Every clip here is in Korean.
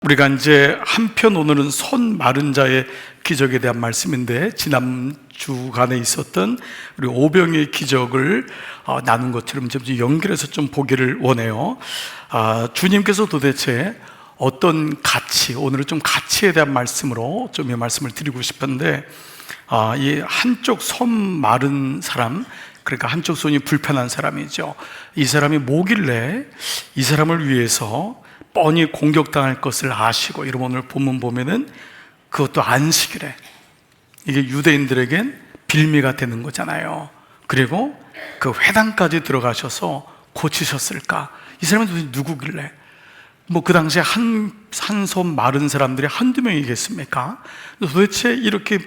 우리가 이제 한편 오늘은 손 마른 자의 기적에 대한 말씀인데, 지난 주간에 있었던 우리 오병의 기적을 나눈 것처럼 좀 연결해서 좀 보기를 원해요. 주님께서 도대체 어떤 가치, 오늘은 좀 가치에 대한 말씀으로 좀 이 말씀을 드리고 싶은데, 이 한쪽 손 마른 사람, 그러니까 한쪽 손이 불편한 사람이죠. 이 사람이 뭐길래 이 사람을 위해서 뻔히 공격당할 것을 아시고, 이러면 오늘 본문 보면은 그것도 안식일에, 이게 유대인들에겐 빌미가 되는 거잖아요. 그리고 그 회당까지 들어가셔서 고치셨을까? 이 사람은 도대체 누구길래? 그 당시에 한 손 마른 사람들이 한두 명이겠습니까? 도대체 이렇게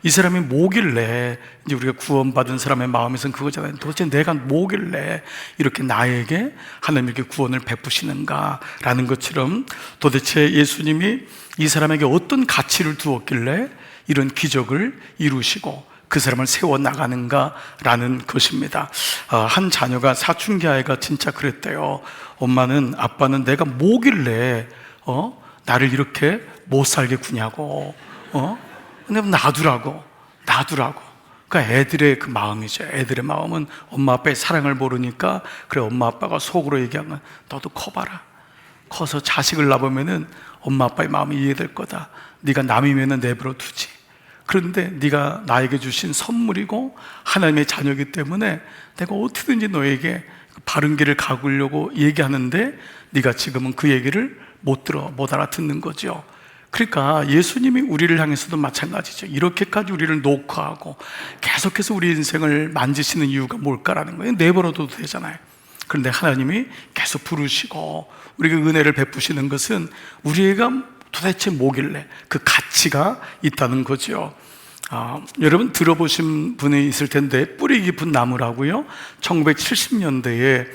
이 사람이 뭐길래, 이제 우리가 구원받은 사람의 마음에서는 그거잖아요. 도대체 내가 뭐길래 이렇게 나에게 하나님 이렇게 구원을 베푸시는가? 라는 것처럼 도대체 예수님이 이 사람에게 어떤 가치를 두었길래 이런 기적을 이루시고 그 사람을 세워나가는가라는 것입니다. 한 자녀가, 사춘기 아이가 진짜 그랬대요. 엄마는, 아빠는 내가 뭐길래 나를 이렇게 못 살게 구냐고. 근데 놔두라고. 그러니까 애들의 그 마음이죠. 애들의 마음은 엄마 아빠의 사랑을 모르니까, 그래, 엄마 아빠가 속으로 얘기하면 너도 커봐라. 커서 자식을 낳으면은 엄마 아빠의 마음이 이해될 거다. 네가 남이면은 내버려 두지. 그런데 네가 나에게 주신 선물이고 하나님의 자녀이기 때문에 내가 어떻게든지 너에게 바른 길을 가꾸려고 얘기하는데, 네가 지금은 그 얘기를 못 들어, 못 알아듣는 거죠. 그러니까 예수님이 우리를 향해서도 마찬가지죠. 이렇게까지 우리를 녹화하고 계속해서 우리 인생을 만지시는 이유가 뭘까라는 거예요. 내버려둬도 되잖아요. 그런데 하나님이 계속 부르시고 우리에게 은혜를 베푸시는 것은 우리가 도대체 뭐길래, 그 가치가 있다는 거죠. 여러분 들어보신 분이 있을 텐데, 뿌리 깊은 나무라고요. 1970년대에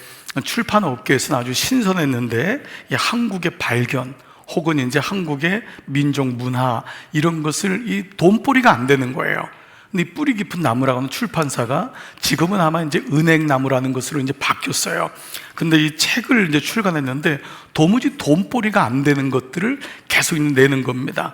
출판 업계에서는 아주 신선했는데, 이 한국의 발견 혹은 이제 한국의 민족 문화, 이런 것을 이 돈벌이가 안 되는 거예요. 근데 이 뿌리 깊은 나무라고 하는 출판사가 지금은 아마 이제 은행나무라는 것으로 이제 바뀌었어요. 근데 이 책을 이제 출간했는데 도무지 돈벌이가 안 되는 것들을 계속 내는 겁니다.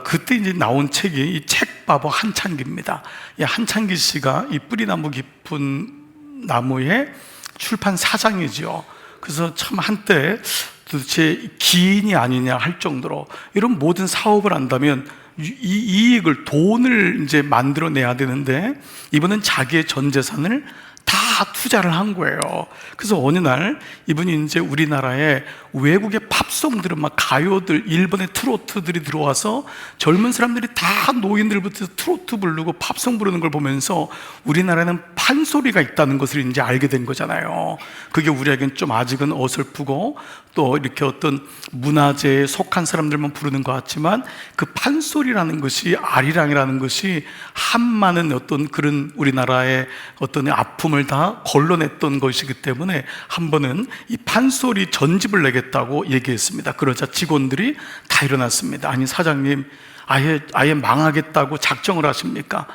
그때 이제 나온 책이 이 책바보 한창기입니다. 이 한창기 씨가 이 뿌리나무 깊은 나무의 출판 사장이죠. 그래서 참 한때 도대체 기인이 아니냐 할 정도로, 이런 모든 사업을 한다면 이 이익을, 돈을 이제 만들어내야 되는데, 이분은 자기의 전 재산을 다 투자를 한 거예요. 그래서 어느 날 이분이 이제 우리나라에 외국의 팝송들은 막 가요들, 일본의 트로트들이 들어와서 젊은 사람들이 다 노인들부터 트로트 부르고 팝송 부르는 걸 보면서 우리나라에는 판소리가 있다는 것을 이제 알게 된 거잖아요. 그게 우리에겐 좀 아직은 어설프고 또 이렇게 어떤 문화재에 속한 사람들만 부르는 것 같지만, 그 판소리라는 것이, 아리랑이라는 것이 한많은 어떤 그런 우리나라의 어떤 아픔을 다 걸러냈던 것이기 때문에 한 번은 이 판소리 전집을 내겠다고 얘기했습니다. 그러자 직원들이 다 일어났습니다. 아니 사장님, 아예 망하겠다고 작정을 하십니까?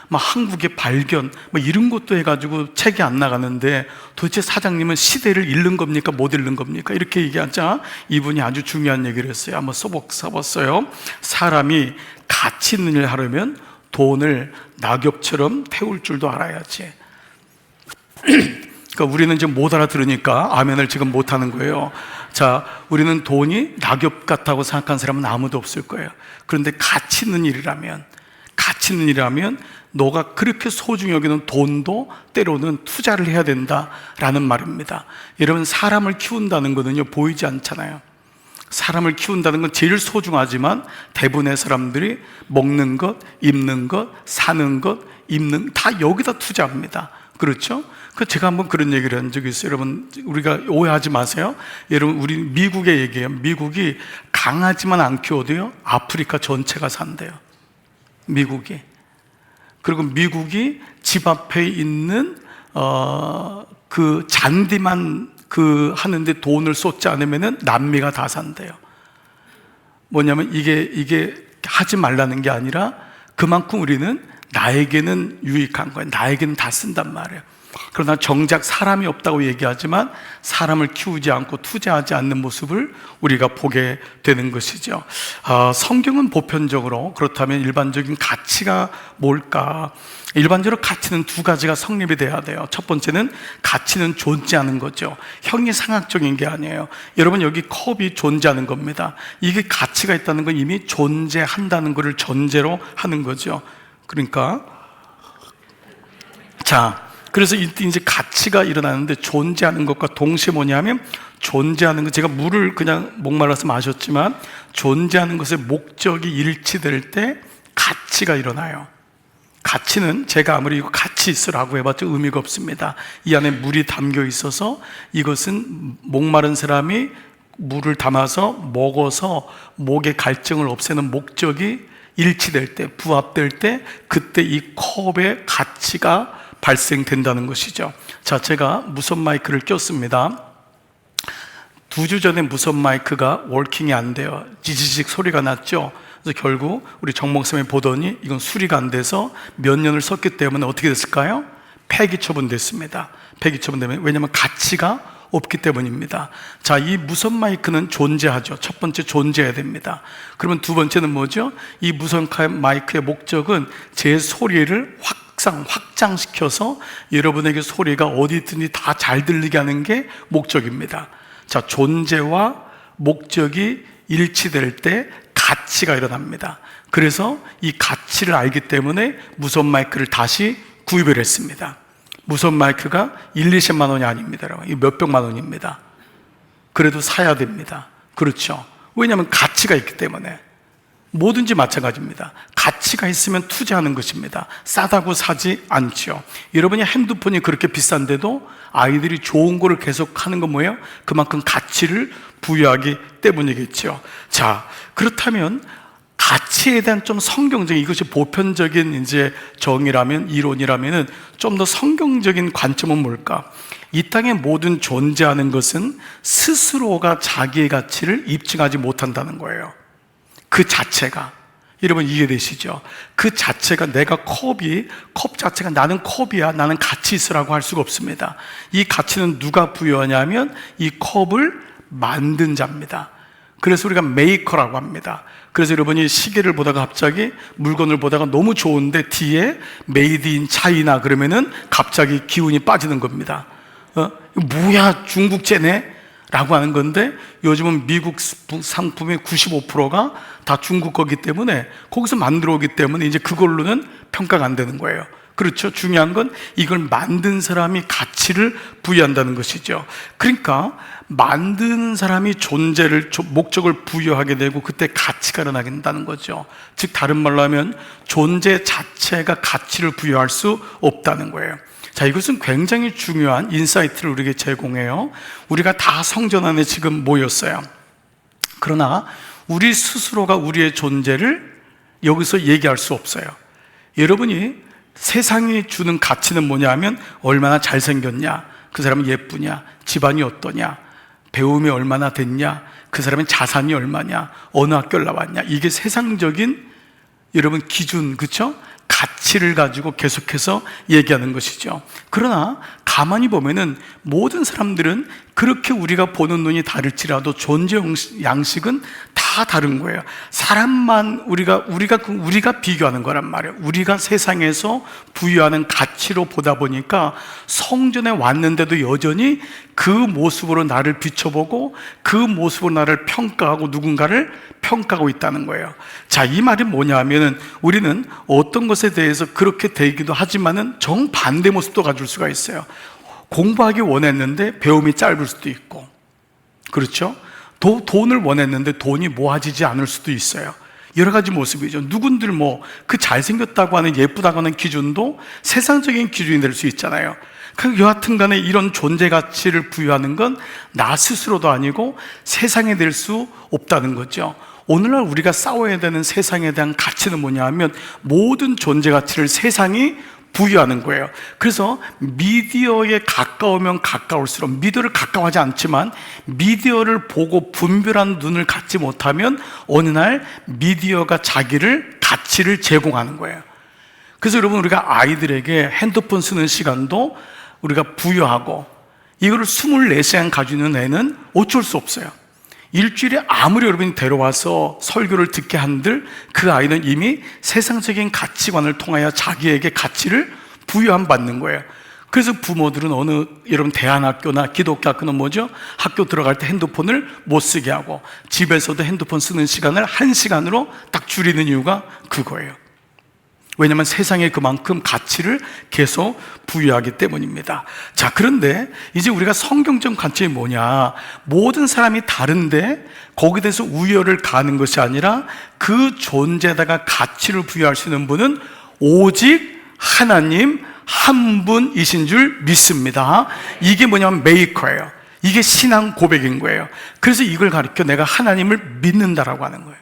한국의 발견 이런 것도 해가지고 책이 안 나가는데 도대체 사장님은 시대를 잃는 겁니까? 못 잃는 겁니까? 이렇게 얘기하자 이분이 아주 중요한 얘기를 했어요. 한번 써봤어요. 사람이 가치 있는 일 하려면 돈을 낙엽처럼 태울 줄도 알아야지. 그러니까 우리는 지금 못 알아들으니까 아멘을 지금 못 하는 거예요. 자, 우리는 돈이 낙엽 같다고 생각하는 사람은 아무도 없을 거예요. 그런데 가치 있는 일이라면 너가 그렇게 소중히 여기는 돈도 때로는 투자를 해야 된다라는 말입니다. 여러분, 사람을 키운다는 거는요, 보이지 않잖아요. 사람을 키운다는 건 제일 소중하지만 대부분의 사람들이 먹는 것, 입는 것, 사는 것, 입는 다 여기다 투자합니다. 그렇죠? 제가 한번 그런 얘기를 한 적이 있어요. 여러분, 우리가 오해하지 마세요. 여러분, 우리 미국의 얘기예요. 미국이 강아지만 안 키워도요, 아프리카 전체가 산대요. 미국이. 그리고 미국이 집 앞에 있는 그 잔디만 하는데 돈을 쏟지 않으면은 남미가 다 산대요. 뭐냐면 이게 하지 말라는 게 아니라 그만큼 우리는 나에게는 유익한 거예요. 나에게는 다 쓴단 말이에요. 그러나 정작 사람이 없다고 얘기하지만 사람을 키우지 않고 투자하지 않는 모습을 우리가 보게 되는 것이죠. 성경은 보편적으로 그렇다면 일반적인 가치가 뭘까? 일반적으로 가치는 두 가지가 성립이 돼야 돼요. 첫 번째는 가치는 존재하는 거죠. 형이상학적인 게 아니에요. 여러분, 여기 컵이 존재하는 겁니다. 이게 가치가 있다는 건 이미 존재한다는 것을 전제로 하는 거죠. 그러니까 그래서 이제 가치가 일어나는데 존재하는 것과 동시에 뭐냐면, 존재하는 것, 제가 물을 그냥 목말라서 마셨지만 존재하는 것의 목적이 일치될 때 가치가 일어나요. 가치는 제가 아무리 이거 같이 있으라고 해봤자 의미가 없습니다. 이 안에 물이 담겨 있어서 이것은 목마른 사람이 물을 담아서 먹어서 목의 갈증을 없애는 목적이 일치될 때, 부합될 때, 그때 이 컵의 가치가 발생된다는 것이죠. 자, 제가 무선 마이크를 꼈습니다. 2주 전에 무선 마이크가 워킹이 안 돼요. 지지직 소리가 났죠. 그래서 결국 우리 정 목사님이 보더니 이건 수리가 안 돼서 몇 년을 썼기 때문에 어떻게 됐을까요? 폐기 처분됐습니다. 폐기 처분되면, 왜냐하면 가치가 없기 때문입니다. 자, 이 무선 마이크는 존재하죠. 첫 번째, 존재해야 됩니다. 그러면 두 번째는 뭐죠? 이 무선 마이크의 목적은 제 소리를 확장시켜서 여러분에게 소리가 어디 있든지 다 잘 들리게 하는 게 목적입니다. 자, 존재와 목적이 일치될 때 가치가 일어납니다. 그래서 이 가치를 알기 때문에 무선 마이크를 다시 구입을 했습니다. 무선 마이크가 1, 20만 원이 아닙니다. 몇백만 원입니다. 그래도 사야 됩니다. 그렇죠? 왜냐하면 가치가 있기 때문에. 뭐든지 마찬가지입니다. 가치가 있으면 투자하는 것입니다. 싸다고 사지 않죠. 여러분이 핸드폰이 그렇게 비싼데도 아이들이 좋은 거를 계속 하는 건 뭐예요? 그만큼 가치를 부여하기 때문이겠죠. 자, 그렇다면 가치에 대한 좀 성경적인, 이것이 보편적인 이제 정의라면, 이론이라면은 좀 더 성경적인 관점은 뭘까? 이 땅의 모든 존재하는 것은 스스로가 자기의 가치를 입증하지 못한다는 거예요. 그 자체가, 여러분 이해되시죠? 그 자체가, 내가 컵 자체가 나는 컵이야, 나는 가치 있으라고 할 수가 없습니다. 이 가치는 누가 부여하냐면 이 컵을 만든 자입니다. 그래서 우리가 메이커라고 합니다. 그래서 여러분이 시계를 보다가 갑자기 물건을 보다가 너무 좋은데 뒤에 메이드 인 차이나 그러면은 갑자기 기운이 빠지는 겁니다. 뭐야, 중국제네? 라고 하는 건데, 요즘은 미국 상품의 95%가 다 중국 거기 때문에, 거기서 만들어 오기 때문에 이제 그걸로는 평가가 안 되는 거예요. 그렇죠? 중요한 건 이걸 만든 사람이 가치를 부여한다는 것이죠. 그러니까 만드는 사람이 존재를, 목적을 부여하게 되고 그때 가치가 일어나긴다는 거죠. 즉 다른 말로 하면 존재 자체가 가치를 부여할 수 없다는 거예요. 자, 이것은 굉장히 중요한 인사이트를 우리에게 제공해요. 우리가 다 성전 안에 지금 모였어요. 그러나 우리 스스로가 우리의 존재를 여기서 얘기할 수 없어요. 여러분이 세상이 주는 가치는 뭐냐면, 얼마나 잘생겼냐, 그 사람은 예쁘냐, 집안이 어떠냐, 배움이 얼마나 됐냐, 그 사람의 자산이 얼마냐, 어느 학교를 나왔냐, 이게 세상적인 여러분 기준, 그렇죠? 가치를 가지고 계속해서 얘기하는 것이죠. 그러나 가만히 보면은 모든 사람들은 그렇게 우리가 보는 눈이 다를지라도 존재 양식은 다 다른 거예요. 사람만 우리가 비교하는 거란 말이에요. 우리가 세상에서 부여하는 가치로 보다 보니까 성전에 왔는데도 여전히 그 모습으로 나를 비춰보고 그 모습으로 나를 평가하고 누군가를 평가하고 있다는 거예요. 자, 이 말이 뭐냐면은 우리는 어떤 것에 대해서 그렇게 되기도 하지만은 정반대 모습도 가질 수가 있어요. 공부하기 원했는데 배움이 짧을 수도 있고, 그렇죠? 돈을 원했는데 돈이 모아지지 않을 수도 있어요. 여러 가지 모습이죠. 누군들 그 잘생겼다고 하는, 예쁘다고 하는 기준도 세상적인 기준이 될 수 있잖아요. 여하튼 간에 이런 존재 가치를 부여하는 건 나 스스로도 아니고 세상에 될 수 없다는 거죠. 오늘날 우리가 싸워야 되는 세상에 대한 가치는 뭐냐 하면, 모든 존재 가치를 세상이 부여하는 거예요. 그래서 미디어에 가까우면 가까울수록, 미디어를 가까워하지 않지만 미디어를 보고 분별한 눈을 갖지 못하면 어느 날 미디어가 자기를, 가치를 제공하는 거예요. 그래서 여러분, 우리가 아이들에게 핸드폰 쓰는 시간도 우리가 부여하고 이거를 24시간 가지고 있는 애는 어쩔 수 없어요. 일주일에 아무리 여러분이 데려와서 설교를 듣게 한들 그 아이는 이미 세상적인 가치관을 통하여 자기에게 가치를 부여함 받는 거예요. 그래서 부모들은 여러분 대안학교나 기독교 학교는 뭐죠? 학교 들어갈 때 핸드폰을 못 쓰게 하고 집에서도 핸드폰 쓰는 시간을 1시간으로 딱 줄이는 이유가 그거예요. 왜냐하면 세상에 그만큼 가치를 계속 부여하기 때문입니다. 자, 그런데 이제 우리가 성경적 관점이 뭐냐? 모든 사람이 다른데 거기에 대해서 우열을 가는 것이 아니라 그 존재에다가 가치를 부여할 수 있는 분은 오직 하나님 한 분이신 줄 믿습니다. 이게 뭐냐면 메이커예요. 이게 신앙 고백인 거예요. 그래서 이걸 가리켜 내가 하나님을 믿는다라고 하는 거예요.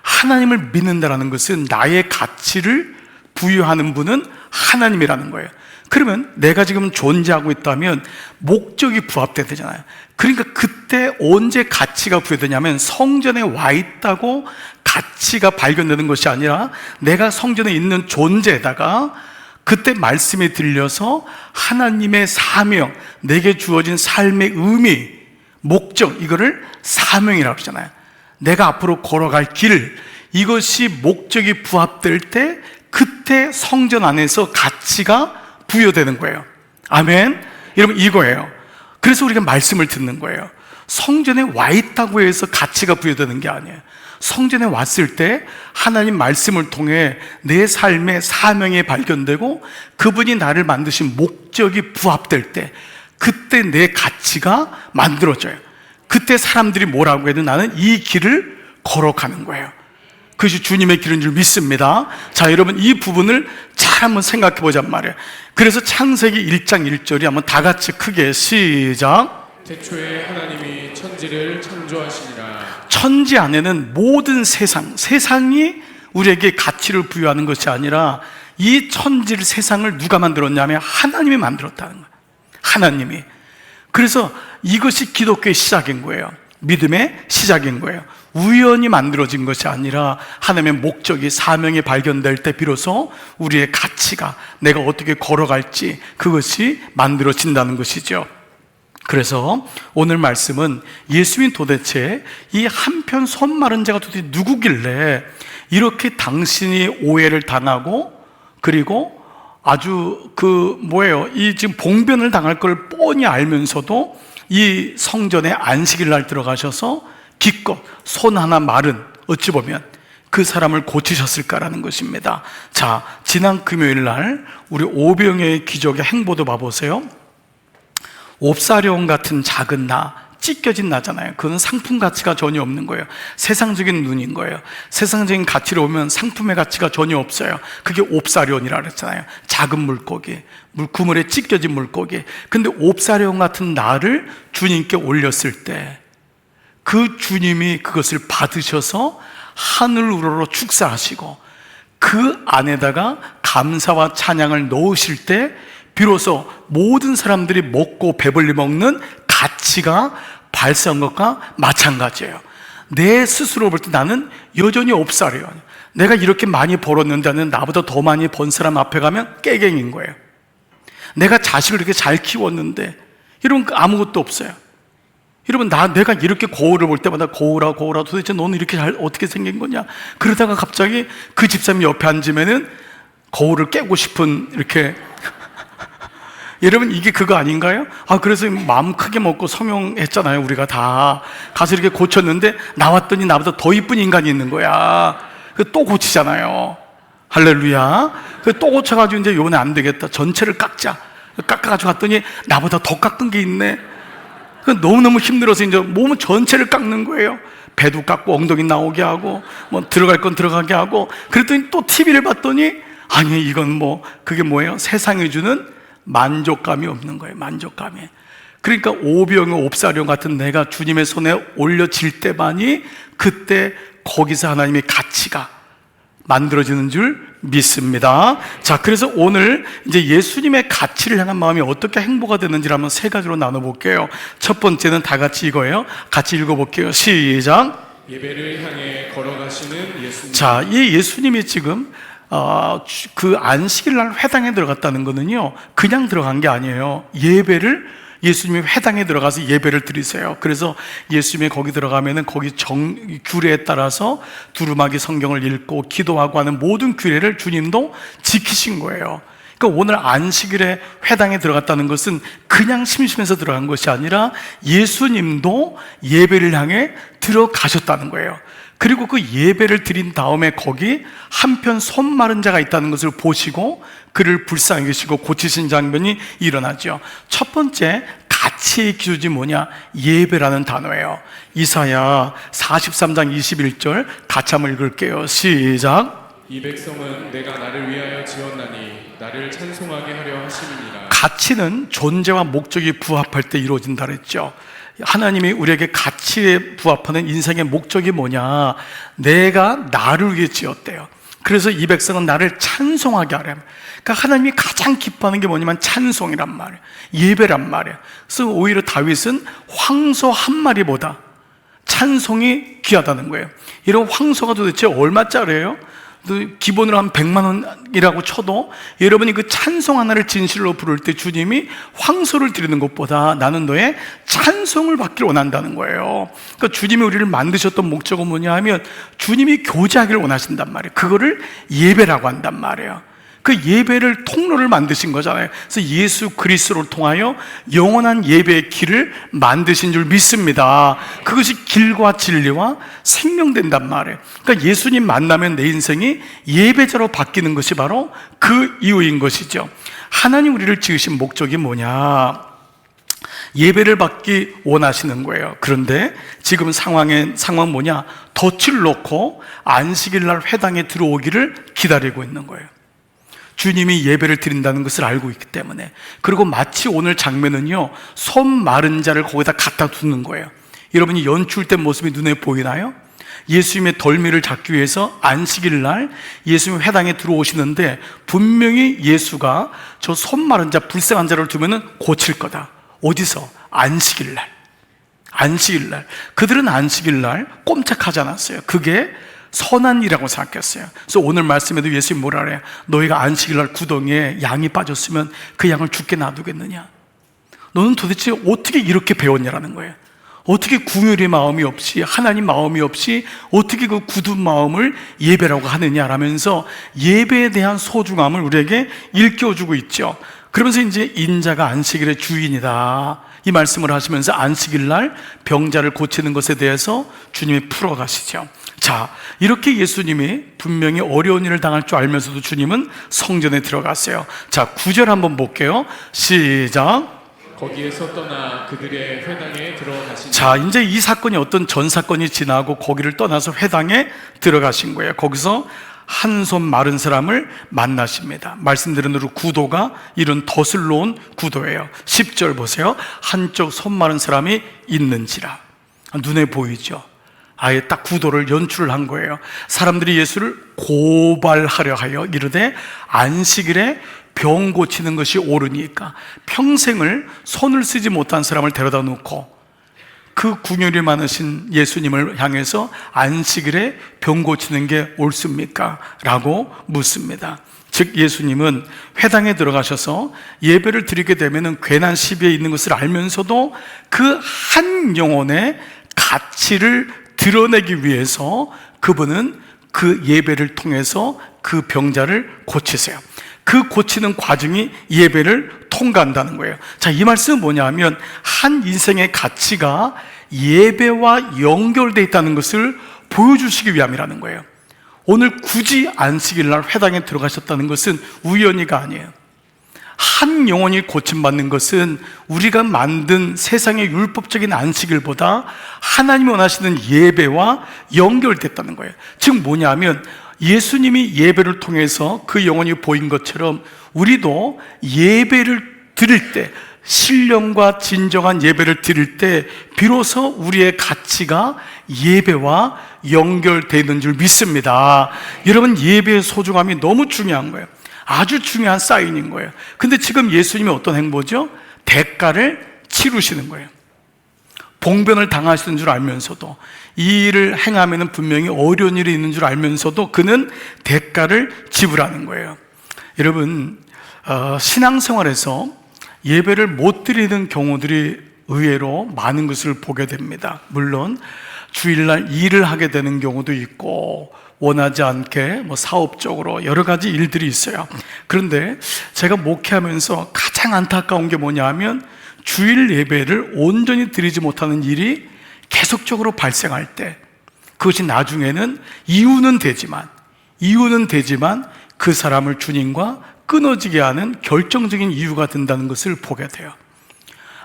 하나님을 믿는다라는 것은 나의 가치를 부여하는 분은 하나님이라는 거예요. 그러면 내가 지금 존재하고 있다면 목적이 부합돼야 되잖아요. 그러니까 그때 언제 가치가 부여되냐면 성전에 와 있다고 가치가 발견되는 것이 아니라 내가 성전에 있는 존재에다가 그때 말씀이 들려서 하나님의 사명, 내게 주어진 삶의 의미, 목적, 이거를 사명이라고 하잖아요. 내가 앞으로 걸어갈 길, 이것이 목적이 부합될 때 그때 성전 안에서 가치가 부여되는 거예요. 아멘. 여러분, 이거예요. 그래서 우리가 말씀을 듣는 거예요. 성전에 와 있다고 해서 가치가 부여되는 게 아니에요. 성전에 왔을 때 하나님 말씀을 통해 내 삶의 사명이 발견되고 그분이 나를 만드신 목적이 부합될 때 그때 내 가치가 만들어져요. 그때 사람들이 뭐라고 해도 나는 이 길을 걸어가는 거예요. 그것이 주님의 길인 줄 믿습니다. 자, 여러분, 이 부분을 잘 한번 생각해 보잔 말이에요. 그래서 창세기 1장 1절이 한번 다 같이 크게 시작. 태초에 하나님이 천지를 창조하시니라. 천지 안에는 모든 세상이 우리에게 가치를 부여하는 것이 아니라 이 천지를, 세상을 누가 만들었냐면 하나님이 만들었다는 거예요. 하나님이. 그래서 이것이 기독교의 시작인 거예요. 믿음의 시작인 거예요. 우연히 만들어진 것이 아니라 하나님의 목적이, 사명이 발견될 때 비로소 우리의 가치가, 내가 어떻게 걸어갈지 그것이 만들어진다는 것이죠. 그래서 오늘 말씀은 예수님 도대체 이 한편 손 마른 자가 도대체 누구길래 이렇게 당신이 오해를 당하고 그리고 아주 이 지금 봉변을 당할 걸 뻔히 알면서도 이 성전에 안식일 날 들어가셔서 기껏 손 하나 마른, 어찌 보면 그 사람을 고치셨을까라는 것입니다. 자, 지난 금요일 날 우리 오병이어의 기적의 행보도 봐보세요. 옵사룡 같은 작은 나, 찢겨진 나잖아요. 그건 상품 가치가 전혀 없는 거예요. 세상적인 눈인 거예요. 세상적인 가치로 보면 상품의 가치가 전혀 없어요. 그게 옵사룡이라 그랬잖아요. 작은 물고기, 그물에 찢겨진 물고기. 근데 옵사룡 같은 나를 주님께 올렸을 때 그 주님이 그것을 받으셔서 하늘 우러러 축사하시고 그 안에다가 감사와 찬양을 넣으실 때 비로소 모든 사람들이 먹고 배불리 먹는 가치가 발생한 것과 마찬가지예요. 내 스스로 볼 때 나는 여전히 옵사려요. 내가 이렇게 많이 벌었는데 나보다 더 많이 번 사람 앞에 가면 깨갱인 거예요. 내가 자식을 이렇게 잘 키웠는데 이런 거 아무것도 없어요. 여러분, 내가 이렇게 거울을 볼 때마다 거울아 도대체 너는 이렇게 잘 어떻게 생긴 거냐? 그러다가 갑자기 그 집사람이 옆에 앉으면은 거울을 깨고 싶은 이렇게 여러분, 이게 그거 아닌가요? 그래서 마음 크게 먹고 성형했잖아요. 우리가 다 가서 이렇게 고쳤는데 나왔더니 나보다 더 이쁜 인간이 있는 거야. 또 고치잖아요. 할렐루야. 또 고쳐가지고 이제 요번에 안 되겠다, 전체를 깎자. 깎아가지고 갔더니 나보다 더 깎은 게 있네. 너무너무 힘들어서 이제 몸 전체를 깎는 거예요. 배도 깎고 엉덩이 나오게 하고 뭐 들어갈 건 들어가게 하고. 그랬더니 또 TV를 봤더니 아니, 이건 그게 뭐예요? 세상이 주는 만족감이 없는 거예요. 만족감이. 그러니까 오병이어, 옵사룡 같은 내가 주님의 손에 올려질 때만이 그때 거기서 하나님의 가치가 만들어지는 줄 믿습니다. 자, 그래서 오늘 이제 예수님의 가치를 향한 마음이 어떻게 행보가 되는지를 한번 세 가지로 나눠볼게요. 첫 번째는 다 같이 이거예요. 같이 읽어볼게요. 시작. 예배를 향해 걸어가시는 예수님. 자, 이 예수님이 지금 그 안식일 날 회당에 들어갔다는 거는요, 그냥 들어간 게 아니에요. 예수님이 회당에 들어가서 예배를 드리세요. 그래서 예수님이 거기 들어가면은 거기 규례에 따라서 두루마기 성경을 읽고 기도하고 하는 모든 규례를 주님도 지키신 거예요. 그러니까 오늘 안식일에 회당에 들어갔다는 것은 그냥 심심해서 들어간 것이 아니라 예수님도 예배를 향해 들어가셨다는 거예요. 그리고 그 예배를 드린 다음에 거기 한편 손 마른 자가 있다는 것을 보시고 그를 불쌍히 여기시고 고치신 장면이 일어나죠. 첫 번째 가치의 기준이 뭐냐? 예배라는 단어예요. 이사야 43장 21절 같이 한번 읽을게요. 시작. 이 백성은 내가 나를 위하여 지었나니 나를 찬송하게 하려 하심이니라. 가치는 존재와 목적이 부합할 때 이루어진다 그랬죠. 하나님이 우리에게 가치에 부합하는 인생의 목적이 뭐냐? 내가 나를 위해 지었대요. 그래서 이 백성은 나를 찬송하게 하렴. 그러니까 하나님이 가장 기뻐하는 게 뭐냐면 찬송이란 말이에요. 예배란 말이에요. 그래서 오히려 다윗은 황소 한 마리보다 찬송이 귀하다는 거예요. 이런 황소가 도대체 얼마짜리예요? 기본으로 한 100만 원이라고 쳐도 여러분이 그 찬송 하나를 진실로 부를 때 주님이 황소를 드리는 것보다 나는 너의 찬송을 받기를 원한다는 거예요. 그러니까 주님이 우리를 만드셨던 목적은 뭐냐 하면 주님이 교제하기를 원하신단 말이에요. 그거를 예배라고 한단 말이에요. 그 예배를 통로를 만드신 거잖아요. 그래서 예수 그리스도를 통하여 영원한 예배의 길을 만드신 줄 믿습니다. 그것이 길과 진리와 생명된단 말이에요. 그러니까 예수님 만나면 내 인생이 예배자로 바뀌는 것이 바로 그 이유인 것이죠. 하나님 우리를 지으신 목적이 뭐냐? 예배를 받기 원하시는 거예요. 그런데 지금 상황 뭐냐? 덫을 놓고 안식일 날 회당에 들어오기를 기다리고 있는 거예요. 주님이 예배를 드린다는 것을 알고 있기 때문에. 그리고 마치 오늘 장면은요, 손 마른 자를 거기다 갖다 두는 거예요. 여러분이 연출된 모습이 눈에 보이나요? 예수님의 덜미를 잡기 위해서 안식일 날 예수님 회당에 들어오시는데 분명히 예수가 저 손 마른 자, 불쌍한 자를 두면은 고칠 거다. 어디서? 안식일 날. 안식일 날. 그들은 안식일 날 꼼짝하지 않았어요. 그게 선한 일이라고 생각했어요. 그래서 오늘 말씀에도 예수님 뭐라 그래요? 너희가 안식일날 구덩이에 양이 빠졌으면 그 양을 죽게 놔두겠느냐? 너는 도대체 어떻게 이렇게 배웠냐라는 거예요. 어떻게 궁율의 마음이 없이, 하나님 마음이 없이 어떻게 그 굳은 마음을 예배라고 하느냐라면서 예배에 대한 소중함을 우리에게 일깨워주고 있죠. 그러면서 이제 인자가 안식일의 주인이다, 이 말씀을 하시면서 안식일날 병자를 고치는 것에 대해서 주님이 풀어가시죠. 자, 이렇게 예수님이 분명히 어려운 일을 당할 줄 알면서도 주님은 성전에 들어갔어요. 자, 9절 한번 볼게요. 시작. 거기에서 떠나 그들의 회당에 들어가신. 자, 이제 이 사건이 어떤 전 사건이 지나고 거기를 떠나서 회당에 들어가신 거예요. 거기서 한 손 마른 사람을 만나십니다. 말씀드린 대로 구도가 이런 덫을 놓은 구도예요. 10절 보세요. 한쪽 손 마른 사람이 있는지라. 눈에 보이죠? 아예 딱 구도를 연출을 한 거예요. 사람들이 예수를 고발하려 하여 이르되 안식일에 병 고치는 것이 옳으니까, 평생을 손을 쓰지 못한 사람을 데려다 놓고 그 궁율이 많으신 예수님을 향해서 안식일에 병 고치는 게 옳습니까? 라고 묻습니다. 즉 예수님은 회당에 들어가셔서 예배를 드리게 되면 괜한 시비에 있는 것을 알면서도 그 한 영혼의 가치를 드러내기 위해서 그분은 그 예배를 통해서 그 병자를 고치세요. 그 고치는 과정이 예배를 통과한다는 거예요. 자, 이 말씀은 뭐냐 하면 한 인생의 가치가 예배와 연결되어 있다는 것을 보여주시기 위함이라는 거예요. 오늘 굳이 안식일 날 회당에 들어가셨다는 것은 우연히가 아니에요. 한 영혼이 고침받는 것은 우리가 만든 세상의 율법적인 안식일보다 하나님이 원하시는 예배와 연결됐다는 거예요. 즉 뭐냐 하면 예수님이 예배를 통해서 그 영혼이 보인 것처럼 우리도 예배를 드릴 때, 신령과 진정한 예배를 드릴 때 비로소 우리의 가치가 예배와 연결되는 줄 믿습니다. 여러분, 예배의 소중함이 너무 중요한 거예요. 아주 중요한 사인인 거예요. 근데 지금 예수님이 어떤 행보죠? 대가를 치르시는 거예요. 봉변을 당하시는 줄 알면서도 이 일을 행하면 분명히 어려운 일이 있는 줄 알면서도 그는 대가를 지불하는 거예요. 여러분, 신앙생활에서 예배를 못 드리는 경우들이 의외로 많은 것을 보게 됩니다. 물론 주일날 일을 하게 되는 경우도 있고 원하지 않게 사업적으로 여러 가지 일들이 있어요. 그런데 제가 목회하면서 가장 안타까운 게 뭐냐 하면 주일 예배를 온전히 드리지 못하는 일이 계속적으로 발생할 때, 그것이 나중에는 이유는 되지만 그 사람을 주님과 끊어지게 하는 결정적인 이유가 된다는 것을 보게 돼요.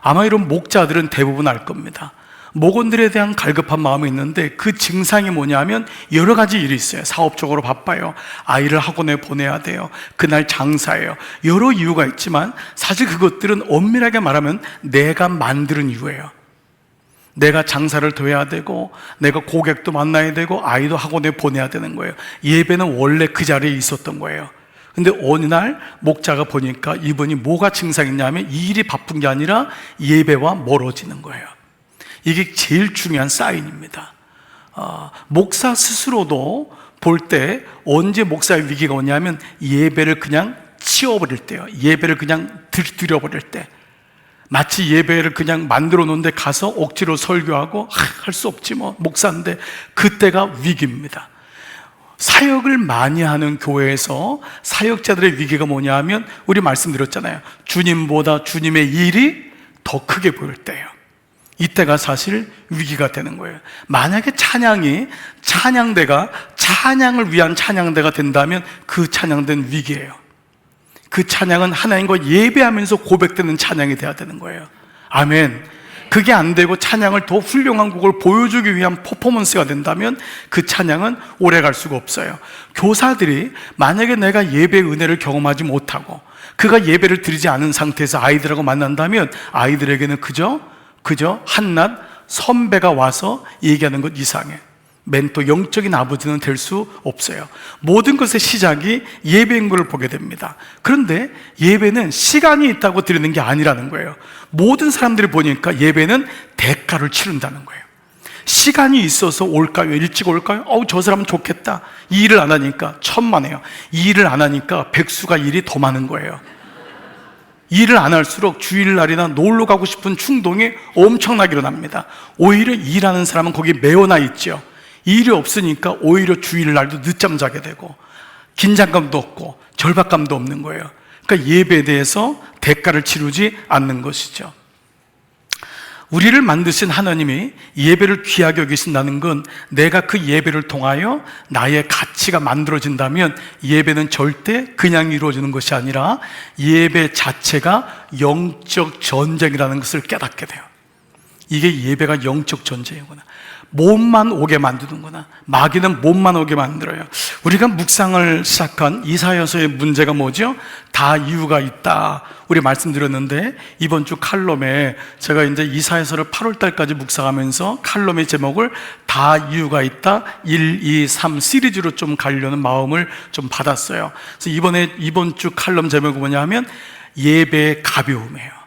아마 이런 목자들은 대부분 알 겁니다. 목원들에 대한 갈급한 마음이 있는데 그 증상이 뭐냐면 여러 가지 일이 있어요. 사업적으로 바빠요. 아이를 학원에 보내야 돼요. 그날 장사예요. 여러 이유가 있지만 사실 그것들은 엄밀하게 말하면 내가 만드는 이유예요. 내가 장사를 더 해야 되고 내가 고객도 만나야 되고 아이도 학원에 보내야 되는 거예요. 예배는 원래 그 자리에 있었던 거예요. 근데 어느 날 목자가 보니까 이분이 뭐가 증상이냐면 이 일이 바쁜 게 아니라 예배와 멀어지는 거예요. 이게 제일 중요한 사인입니다. 목사 스스로도 볼 때 언제 목사의 위기가 오냐면 예배를 그냥 치워버릴 때요. 예배를 그냥 들여버릴 때, 마치 예배를 그냥 만들어 놓은데 가서 억지로 설교하고 할 수 없지 목사인데, 그때가 위기입니다. 사역을 많이 하는 교회에서 사역자들의 위기가 뭐냐 하면 우리 말씀드렸잖아요. 주님보다 주님의 일이 더 크게 보일 때예요. 이때가 사실 위기가 되는 거예요. 만약에 찬양대가 찬양을 위한 찬양대가 된다면 그 찬양대는 위기예요. 그 찬양은 하나님과 예배하면서 고백되는 찬양이 돼야 되는 거예요. 아멘. 그게 안 되고 찬양을 더 훌륭한 곡을 보여주기 위한 퍼포먼스가 된다면 그 찬양은 오래 갈 수가 없어요. 교사들이 만약에 내가 예배의 은혜를 경험하지 못하고 그가 예배를 드리지 않은 상태에서 아이들하고 만난다면 아이들에게는 그저 한낱 선배가 와서 얘기하는 것 이상해. 멘토, 영적인 아버지는 될 수 없어요. 모든 것의 시작이 예배인 걸 보게 됩니다. 그런데 예배는 시간이 있다고 드리는 게 아니라는 거예요. 모든 사람들이 보니까 예배는 대가를 치른다는 거예요. 시간이 있어서 올까요? 일찍 올까요? 저 사람은 좋겠다. 이 일을 안 하니까 천만에요. 이 일을 안 하니까 백수가 일이 더 많은 거예요. 일을 안 할수록 주일날이나 놀러 가고 싶은 충동이 엄청나게 일어납니다. 오히려 일하는 사람은 거기 매어나 있죠. 일이 없으니까 오히려 주일날도 늦잠 자게 되고 긴장감도 없고 절박감도 없는 거예요. 그러니까 예배에 대해서 대가를 치르지 않는 것이죠. 우리를 만드신 하나님이 예배를 귀하게 여기신다는 건 내가 그 예배를 통하여 나의 가치가 만들어진다면 예배는 절대 그냥 이루어지는 것이 아니라 예배 자체가 영적 전쟁이라는 것을 깨닫게 돼요. 이게 예배가 영적 전쟁이구나. 몸만 오게 만드는구나. 마귀는 몸만 오게 만들어요. 우리가 묵상을 시작한 이사야서의 문제가 뭐죠? 다 이유가 있다. 우리 말씀드렸는데 이번 주 칼럼에 제가 이제 이사야서를 8월 달까지 묵상하면서 칼럼의 제목을 다 이유가 있다 1, 2, 3 시리즈로 좀 가려는 마음을 좀 받았어요. 그래서 이번 주 칼럼 제목이 뭐냐 하면 예배의 가벼움이에요.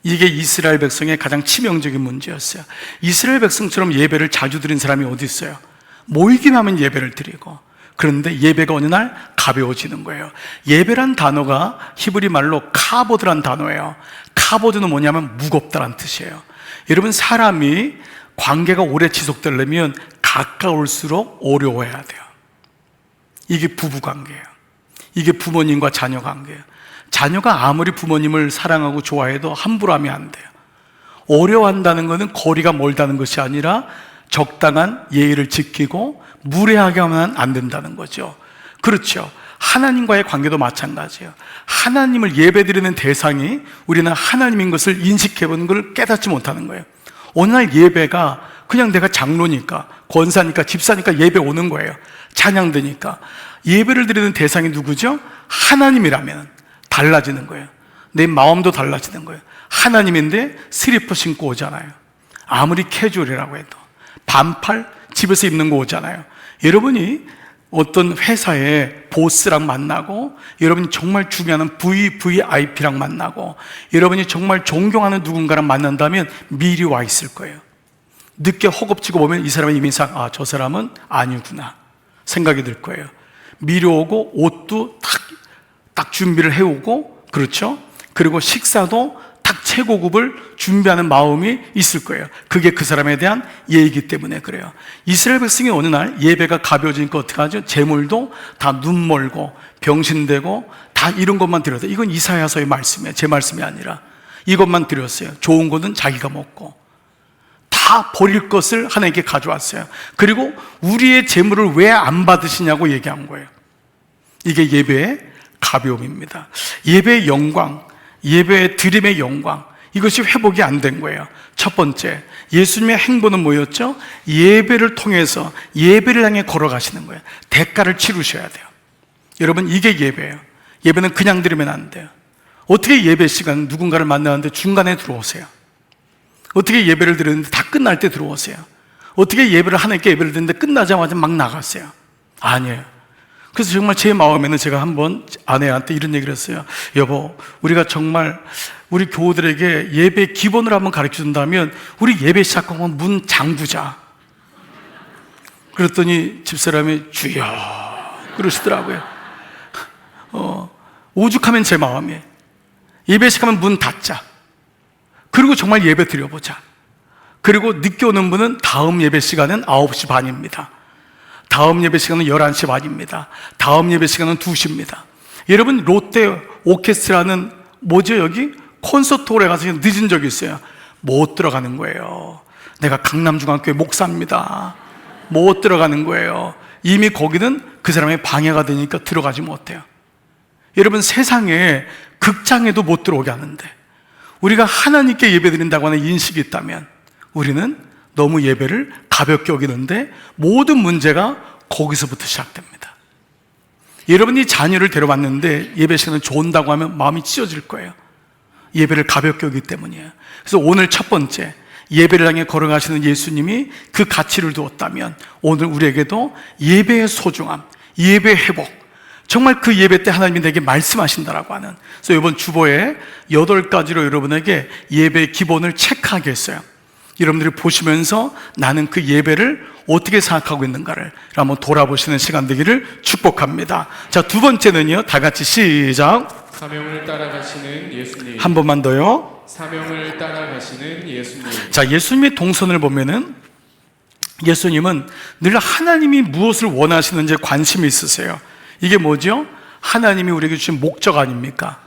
이게 이스라엘 백성의 가장 치명적인 문제였어요. 이스라엘 백성처럼 예배를 자주 드린 사람이 어디 있어요? 모이긴 하면 예배를 드리고, 그런데 예배가 어느 날 가벼워지는 거예요. 예배란 단어가 히브리 말로 카보드란 단어예요. 카보드는 뭐냐면 무겁다란 뜻이에요. 여러분, 사람이 관계가 오래 지속되려면 가까울수록 어려워야 돼요. 이게 부부관계예요. 이게 부모님과 자녀 관계예요. 자녀가 아무리 부모님을 사랑하고 좋아해도 함부로 하면 안 돼요. 어려워한다는 것은 거리가 멀다는 것이 아니라 적당한 예의를 지키고 무례하게 하면 안 된다는 거죠. 그렇죠. 하나님과의 관계도 마찬가지예요. 하나님을 예배드리는 대상이 우리는 하나님인 것을 인식해보는 걸 깨닫지 못하는 거예요. 어느 날 예배가 그냥 내가 장로니까, 권사니까, 집사니까 예배 오는 거예요. 찬양되니까. 예배를 드리는 대상이 누구죠? 하나님이라면 달라지는 거예요. 내 마음도 달라지는 거예요. 하나님인데 슬리퍼 신고 오잖아요. 아무리 캐주얼이라고 해도 반팔 집에서 입는 거 오잖아요. 여러분이 어떤 회사의 보스랑 만나고, 여러분이 정말 중요한 VVIP랑 만나고, 여러분이 정말 존경하는 누군가랑 만난다면 미리 와 있을 거예요. 늦게 허겁지겁 오면 이 사람의 이미상, 저 사람은 아니구나 생각이 들 거예요. 미리 오고 옷도 딱 준비를 해오고, 그렇죠? 그리고 식사도 딱 최고급을 준비하는 마음이 있을 거예요. 그게 그 사람에 대한 예의이기 때문에 그래요. 이스라엘 백성이 어느 날 예배가 가벼워지니까 어떻게 하죠? 재물도 다 눈멀고 병신되고 다 이런 것만 드렸어요. 이건 이사야서의 말씀이에요. 제 말씀이 아니라. 이것만 드렸어요. 좋은 것은 자기가 먹고 다 버릴 것을 하나님께 가져왔어요. 그리고 우리의 재물을 왜 안 받으시냐고 얘기한 거예요. 이게 예배의 가벼움입니다. 예배의 영광, 예배의 드림의 영광, 이것이 회복이 안 된 거예요. 첫 번째, 예수님의 행보는 뭐였죠? 예배를 통해서 예배를 향해 걸어가시는 거예요. 대가를 치르셔야 돼요. 여러분, 이게 예배예요. 예배는 그냥 드리면 안 돼요. 어떻게 예배 시간 누군가를 만나는데 중간에 들어오세요? 어떻게 예배를 드리는데 다 끝날 때 들어오세요? 어떻게 예배를 하나님께 예배를 드리는데 끝나자마자 막 나갔어요? 아니에요. 그래서 정말 제 마음에는 제가 한번 아내한테 이런 얘기를 했어요. 여보, 우리가 정말 우리 교우들에게 예배 기본을 한번 가르쳐 준다면 우리 예배 시작하면 문 잠그자. 그랬더니 집사람이 주여 그러시더라고요. 오죽하면 제 마음이, 예배 시작하면 문 닫자. 그리고 정말 예배 드려보자. 그리고 늦게 오는 분은 다음 예배 시간은 9시 반입니다. 다음 예배 시간은 11시 반입니다. 다음 예배 시간은 2시입니다. 여러분, 롯데 오케스트라는 뭐죠? 여기 콘서트홀에 가서 늦은 적이 있어요. 못 들어가는 거예요. 내가 강남중앙교회 목사입니다. 못 들어가는 거예요. 이미 거기는 그 사람의 방해가 되니까 들어가지 못해요. 여러분, 세상에 극장에도 못 들어오게 하는데 우리가 하나님께 예배드린다고 하는 인식이 있다면 우리는 너무 예배를 가볍게 여기는데 모든 문제가 거기서부터 시작됩니다. 여러분이 자녀를 데려왔는데 예배 시간을 좋은다고 하면 마음이 찢어질 거예요. 예배를 가볍게 여기기 때문이에요. 그래서 오늘 첫 번째, 예배를 향해 걸어가시는 예수님이 그 가치를 두었다면 오늘 우리에게도 예배의 소중함, 예배의 회복, 정말 그 예배 때 하나님이 내게 말씀하신다라고 하는, 그래서 이번 주보에 8가지로 여러분에게 예배의 기본을 체크하게 했어요. 여러분들이 보시면서 나는 그 예배를 어떻게 생각하고 있는가를 한번 돌아보시는 시간 되기를 축복합니다. 자, 두 번째는요, 다 같이 시작. 사명을 따라가시는 예수님. 한 번만 더요. 사명을 따라가시는 예수님. 자, 예수님의 동선을 보면은 예수님은 늘 하나님이 무엇을 원하시는지에 관심이 있으세요. 이게 뭐죠? 하나님이 우리에게 주신 목적 아닙니까?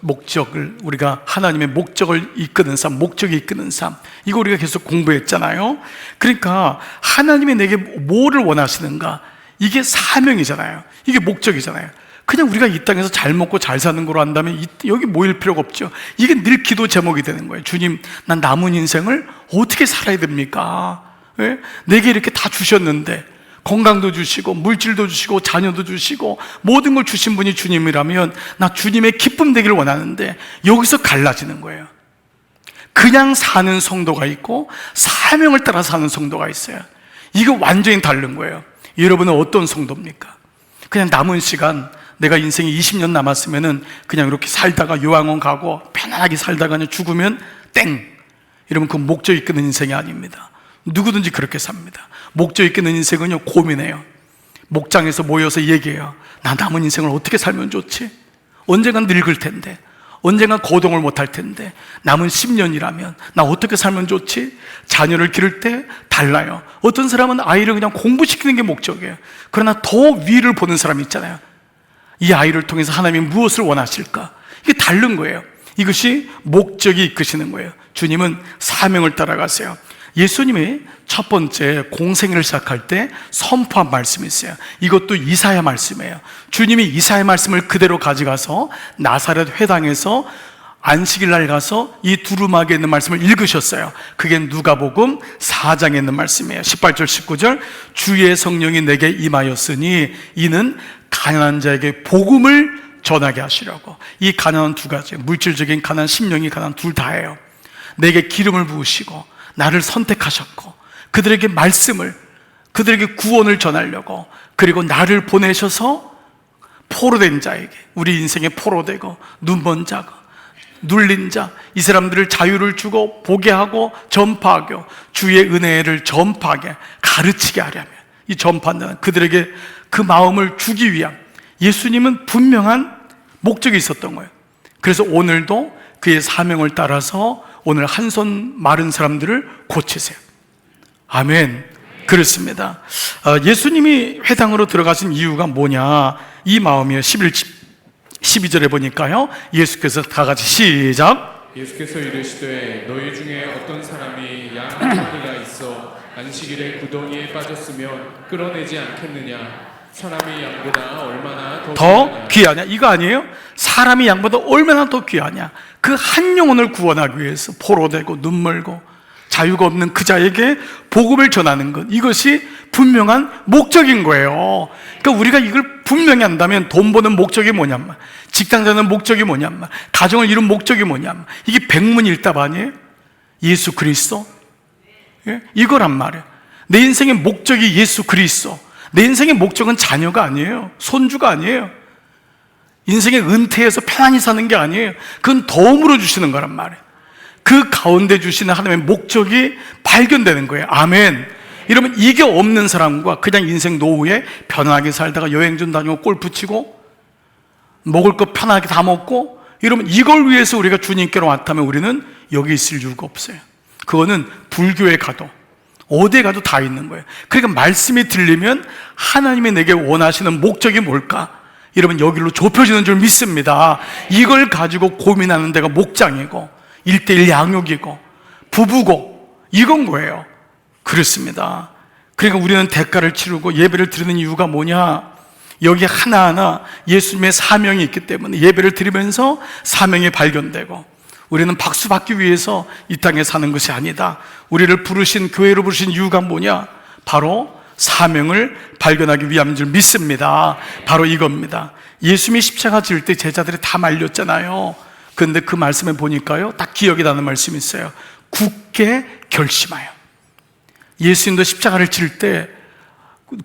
목적을, 우리가 하나님의 목적을 이끄는 삶, 목적이 이끄는 삶, 이거 우리가 계속 공부했잖아요. 그러니까 하나님이 내게 뭐를 원하시는가, 이게 사명이잖아요. 이게 목적이잖아요. 그냥 우리가 이 땅에서 잘 먹고 잘 사는 거로 한다면 여기 모일 필요가 없죠. 이게 늘 기도 제목이 되는 거예요. 주님, 난 남은 인생을 어떻게 살아야 됩니까? 왜? 내게 이렇게 다 주셨는데, 건강도 주시고 물질도 주시고 자녀도 주시고 모든 걸 주신 분이 주님이라면 나 주님의 기쁨 되기를 원하는데, 여기서 갈라지는 거예요. 그냥 사는 성도가 있고 사명을 따라 사는 성도가 있어요. 이거 완전히 다른 거예요. 여러분은 어떤 성도입니까? 그냥 남은 시간, 내가 인생이 20년 남았으면은 그냥 이렇게 살다가 요양원 가고 편안하게 살다가 그냥 죽으면 땡, 이러면 그 목적 이끄는 인생이 아닙니다. 누구든지 그렇게 삽니다. 목적 이끄는 인생은요, 고민해요. 목장에서 모여서 얘기해요. 나 남은 인생을 어떻게 살면 좋지? 언젠간 늙을 텐데, 언젠간 거동을 못할 텐데, 남은 10년이라면 나 어떻게 살면 좋지? 자녀를 기를 때 달라요. 어떤 사람은 아이를 그냥 공부시키는 게 목적이에요. 그러나 더 위를 보는 사람이 있잖아요. 이 아이를 통해서 하나님이 무엇을 원하실까? 이게 다른 거예요. 이것이 목적이 이끄시는 거예요. 주님은 사명을 따라가세요. 예수님이 첫 번째 공생애를 시작할 때 선포한 말씀이 있어요. 이것도 이사야 말씀이에요. 주님이 이사야 말씀을 그대로 가져가서 나사렛 회당에서 안식일 날 가서 이 두루마기에 있는 말씀을 읽으셨어요. 그게 누가복음 4장에 있는 말씀이에요. 18절 19절, 주의 성령이 내게 임하였으니 이는 가난한 자에게 복음을 전하게 하시려고. 이 가난은 두 가지, 물질적인 가난, 심령이 가난, 둘 다예요. 내게 기름을 부으시고 나를 선택하셨고 그들에게 말씀을, 그들에게 구원을 전하려고, 그리고 나를 보내셔서 포로된 자에게, 우리 인생의 포로되고 눈먼 자고 눌린 자, 이 사람들을 자유를 주고 보게 하고 전파하고 주의 은혜를 전파하게 가르치게 하려면, 이 전파는 그들에게 그 마음을 주기 위한 예수님은 분명한 목적이 있었던 거예요. 그래서 오늘도 그의 사명을 따라서 오늘 한 손 마른 사람들을 고치세요. 아멘. 그렇습니다. 예수님이 회당으로 들어가신 이유가 뭐냐, 이 마음이에요. 12절에 보니까요, 예수께서 다 같이 시작. 예수께서 이르시되 너희 중에 어떤 사람이 양 한 마리가 있어 안식일에 구덩이에 빠졌으면 끌어내지 않겠느냐. 사람이 양보다 얼마나 더 귀하냐, 이거 아니에요? 사람이 양보다 얼마나 더 귀하냐. 그 한 영혼을 구원하기 위해서 포로되고 눈멀고 자유가 없는 그 자에게 복음을 전하는 것, 이것이 분명한 목적인 거예요. 그러니까 우리가 이걸 분명히 한다면 돈 버는 목적이 뭐냐면, 직장 다니는 목적이 뭐냐면, 가정을 이룬 목적이 뭐냐면, 이게 백문일답 아니에요? 예수 그리스도? 예? 이거란 말이에요. 내 인생의 목적이 예수 그리스도. 내 인생의 목적은 자녀가 아니에요. 손주가 아니에요. 인생의 은퇴해서 편안히 사는 게 아니에요. 그건 덤으로 주시는 거란 말이에요. 그 가운데 주시는 하나님의 목적이 발견되는 거예요. 아멘. 이러면 이게 없는 사람과 그냥 인생 노후에 편하게 살다가 여행 좀 다니고 골프 치고 먹을 거 편하게 다 먹고, 이러면 이걸 위해서 우리가 주님께로 왔다면 우리는 여기 있을 이유가 없어요. 그거는 불교에 가도 어디에 가도 다 있는 거예요. 그러니까 말씀이 들리면 하나님이 내게 원하시는 목적이 뭘까? 이러면 여기로 좁혀지는 줄 믿습니다. 이걸 가지고 고민하는 데가 목장이고 1:1 양육이고 부부고 이건 거예요. 그렇습니다. 그러니까 우리는 대가를 치르고 예배를 드리는 이유가 뭐냐? 여기 하나하나 예수님의 사명이 있기 때문에 예배를 드리면서 사명이 발견되고, 우리는 박수 받기 위해서 이 땅에 사는 것이 아니다. 우리를 부르신, 교회로 부르신 이유가 뭐냐? 바로 사명을 발견하기 위함인 줄 믿습니다. 바로 이겁니다. 예수님이 십자가 지을 때 제자들이 다 말렸잖아요. 그런데 그 말씀에 보니까요, 딱 기억이 나는 말씀이 있어요. 굳게 결심하여. 예수님도 십자가를 지을 때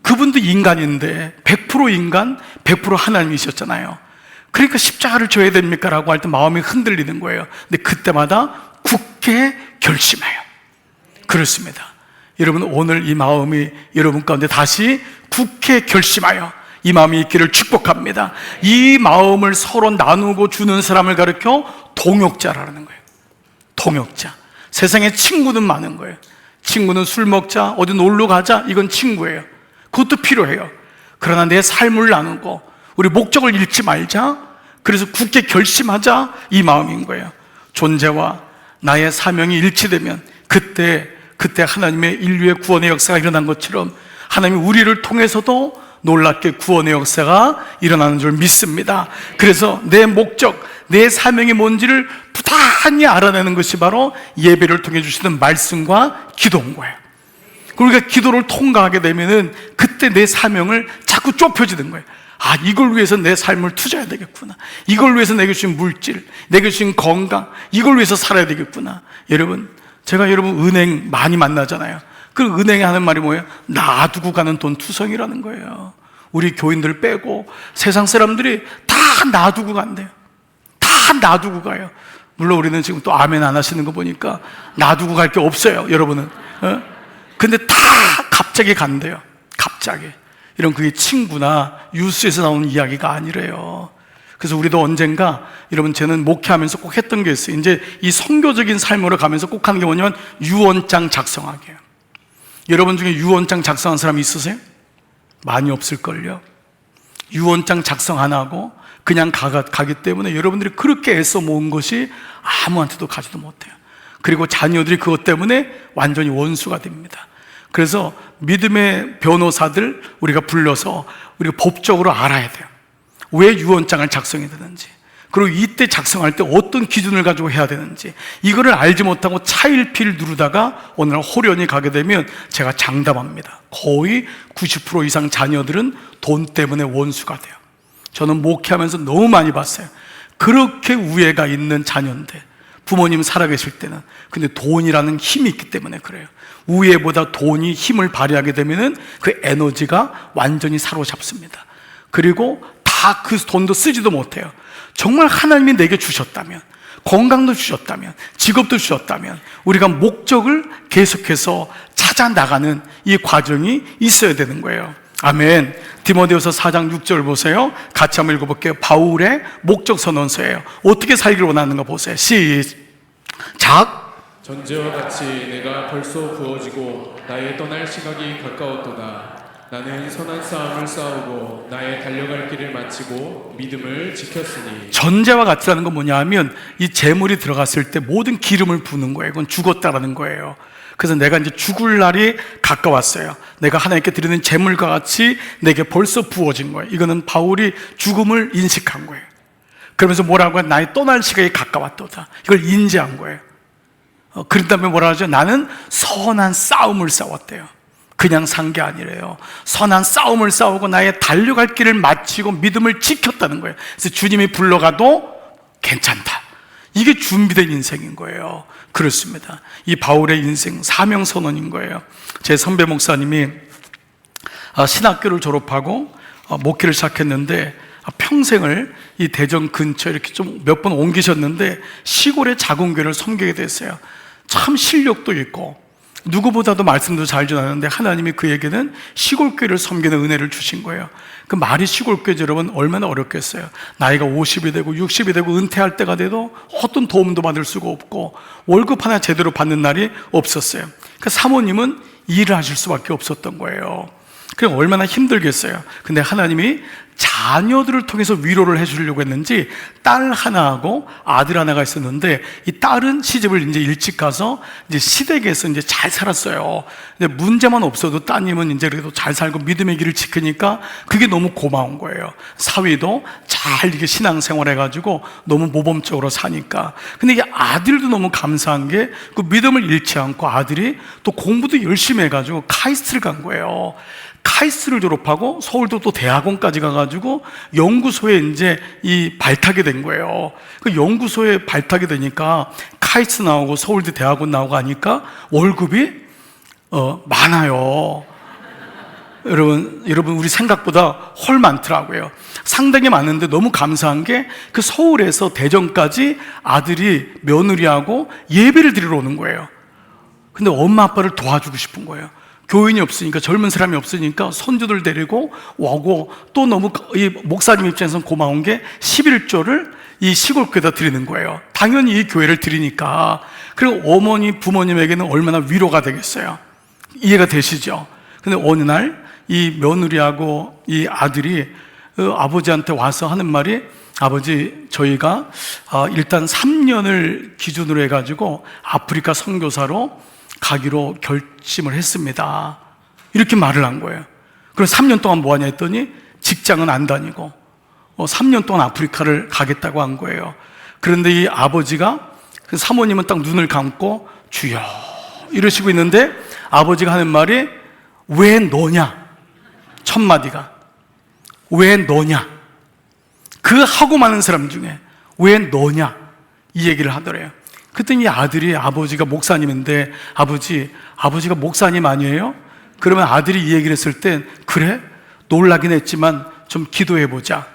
그분도 인간인데 100% 인간, 100% 하나님이셨잖아요. 그러니까 십자가를 져야 됩니까? 라고 할 때 마음이 흔들리는 거예요. 근데 그때마다 굳게 결심해요. 그렇습니다. 여러분, 오늘 이 마음이 여러분 가운데 다시 굳게 결심하여 이 마음이 있기를 축복합니다. 이 마음을 서로 나누고 주는 사람을 가르쳐 동역자라는 거예요. 동역자. 세상에 친구는 많은 거예요. 친구는 술 먹자, 어디 놀러 가자, 이건 친구예요. 그것도 필요해요. 그러나 내 삶을 나누고 우리 목적을 잃지 말자, 그래서 굳게 결심하자, 이 마음인 거예요. 존재와 나의 사명이 일치되면 그때 하나님의 인류의 구원의 역사가 일어난 것처럼 하나님이 우리를 통해서도 놀랍게 구원의 역사가 일어나는 줄 믿습니다. 그래서 내 목적, 내 사명이 뭔지를 부단히 알아내는 것이 바로 예배를 통해 주시는 말씀과 기도인 거예요. 우리가 기도를 통과하게 되면은 그때 내 사명을 자꾸 좁혀지는 거예요. 아, 이걸 위해서 내 삶을 투자해야 되겠구나. 이걸 위해서 내게 주신 물질, 내게 주신 건강, 이걸 위해서 살아야 되겠구나. 여러분, 제가 여러분 은행 많이 만나잖아요. 그 은행에 하는 말이 뭐예요? 놔두고 가는 돈 투성이라는 거예요. 우리 교인들 빼고 세상 사람들이 다 놔두고 간대요. 다 놔두고 가요. 물론 우리는 지금 또 아멘 안 하시는 거 보니까 놔두고 갈 게 없어요, 여러분은. 근데 다 갑자기 간대요. 갑자기. 이런 그게 친구나 뉴스에서 나오는 이야기가 아니래요. 그래서 우리도 언젠가, 여러분, 저는 목회하면서 꼭 했던 게 있어요. 이제 이 선교적인 삶으로 가면서 꼭 하는 게 뭐냐면 유언장 작성하기예요. 여러분 중에 유언장 작성한 사람이 있으세요? 많이 없을걸요. 유언장 작성 안 하고 그냥 가기 때문에 여러분들이 그렇게 애써 모은 것이 아무한테도 가지도 못해요. 그리고 자녀들이 그것 때문에 완전히 원수가 됩니다. 그래서 믿음의 변호사들 우리가 불러서 우리가 법적으로 알아야 돼요. 왜 유언장을 작성해야 되는지, 그리고 이때 작성할 때 어떤 기준을 가지고 해야 되는지, 이거를 알지 못하고 차일피일 누르다가 오늘 호련히 가게 되면 제가 장담합니다. 거의 90% 이상 자녀들은 돈 때문에 원수가 돼요. 저는 목회하면서 너무 많이 봤어요. 그렇게 우애가 있는 자녀인데 부모님 살아계실 때는, 근데 돈이라는 힘이 있기 때문에 그래요. 우애보다 돈이 힘을 발휘하게 되면은 그 에너지가 완전히 사로잡습니다. 그리고 다 그 돈도 쓰지도 못해요. 정말 하나님이 내게 주셨다면 건강도 주셨다면, 직업도 주셨다면 우리가 목적을 계속해서 찾아 나가는 이 과정이 있어야 되는 거예요. 아멘. 디모데후서 4장 6절 보세요. 같이 한번 읽어볼게요. 바울의 목적 선언서예요. 어떻게 살기를 원하는가 보세요. 시작. 전제와 같이 내가 벌써 부어지고 나의 떠날 시각이 가까웠도다. 나는 선한 싸움을 싸우고 나의 달려갈 길을 마치고 믿음을 지켰으니. 전제와 같이라는 건 뭐냐 하면 이 재물이 들어갔을 때 모든 기름을 부는 거예요. 그건 죽었다라는 거예요. 그래서 내가 이제 죽을 날이 가까웠어요. 내가 하나님께 드리는 재물과 같이 내게 벌써 부어진 거예요. 이거는 바울이 죽음을 인식한 거예요. 그러면서 뭐라고 해? 나의 떠날 시각이 가까웠도다. 이걸 인지한 거예요. 그런 다음에 뭐라 하죠? 나는 선한 싸움을 싸웠대요. 그냥 산 게 아니래요. 선한 싸움을 싸우고 나의 달려갈 길을 마치고 믿음을 지켰다는 거예요. 그래서 주님이 불러가도 괜찮다. 이게 준비된 인생인 거예요. 그렇습니다. 이 바울의 인생 사명 선언인 거예요. 제 선배 목사님이 신학교를 졸업하고 목회를 시작했는데 평생을 이 대전 근처 이렇게 좀 몇 번 옮기셨는데 시골의 작은 교회를 섬기게 됐어요. 참 실력도 있고 누구보다도 말씀도 잘 전하는데 하나님이 그에게는 시골교회를 섬기는 은혜를 주신 거예요. 그 말이 시골교회죠. 여러분 얼마나 어렵겠어요. 나이가 50이 되고 60이 되고 은퇴할 때가 돼도 어떤 도움도 받을 수가 없고 월급 하나 제대로 받는 날이 없었어요. 그 사모님은 일을 하실 수밖에 없었던 거예요. 그럼 얼마나 힘들겠어요. 근데 하나님이 자녀들을 통해서 위로를 해주려고 했는지 딸 하나하고 아들 하나가 있었는데 이 딸은 시집을 이제 일찍 가서 이제 시댁에서 이제 잘 살았어요. 근데 문제만 없어도 따님은 이제 그래도 잘 살고 믿음의 길을 지키니까 그게 너무 고마운 거예요. 사위도 잘 이렇게 신앙생활 해가지고 너무 모범적으로 사니까. 근데 이게 아들도 너무 감사한 게 그 믿음을 잃지 않고 아들이 또 공부도 열심히 해가지고 카이스트를 간 거예요. 카이스트를 졸업하고 서울도 또 대학원까지 가가지고 연구소에 이제 이 발탁이 된 거예요. 그 연구소에 발탁이 되니까 카이스트 나오고 서울대 대학원 나오고 하니까 월급이 많아요. 여러분 우리 생각보다 헐 많더라고요. 상당히 많은데 너무 감사한 게 그 서울에서 대전까지 아들이 며느리하고 예배를 드리러 오는 거예요. 근데 엄마 아빠를 도와주고 싶은 거예요. 교인이 없으니까, 젊은 사람이 없으니까 손주들 데리고 오고, 또 너무 이 목사님 입장에서는 고마운 게 11조를 이 시골교회에다 드리는 거예요. 당연히 이 교회를 드리니까. 그리고 어머니 부모님에게는 얼마나 위로가 되겠어요. 이해가 되시죠? 근데 어느 날 이 며느리하고 이 아들이 아버지한테 와서 하는 말이, 아버지 저희가 일단 3년을 기준으로 해가지고 아프리카 선교사로 가기로 결심을 했습니다. 이렇게 말을 한 거예요. 그럼 3년 동안 뭐 하냐 했더니 직장은 안 다니고 3년 동안 아프리카를 가겠다고 한 거예요. 그런데 이 아버지가, 그 사모님은 딱 눈을 감고 주여 이러시고 있는데 아버지가 하는 말이 왜 너냐? 첫 마디가 왜 너냐? 그 하고 많은 사람 중에 왜 너냐? 이 얘기를 하더래요. 그랬더니 이 아들이, 아버지가 목사님인데 아버지가 목사님 아니에요? 그러면 아들이 이 얘기를 했을 땐 그래? 놀라긴 했지만 좀 기도해보자,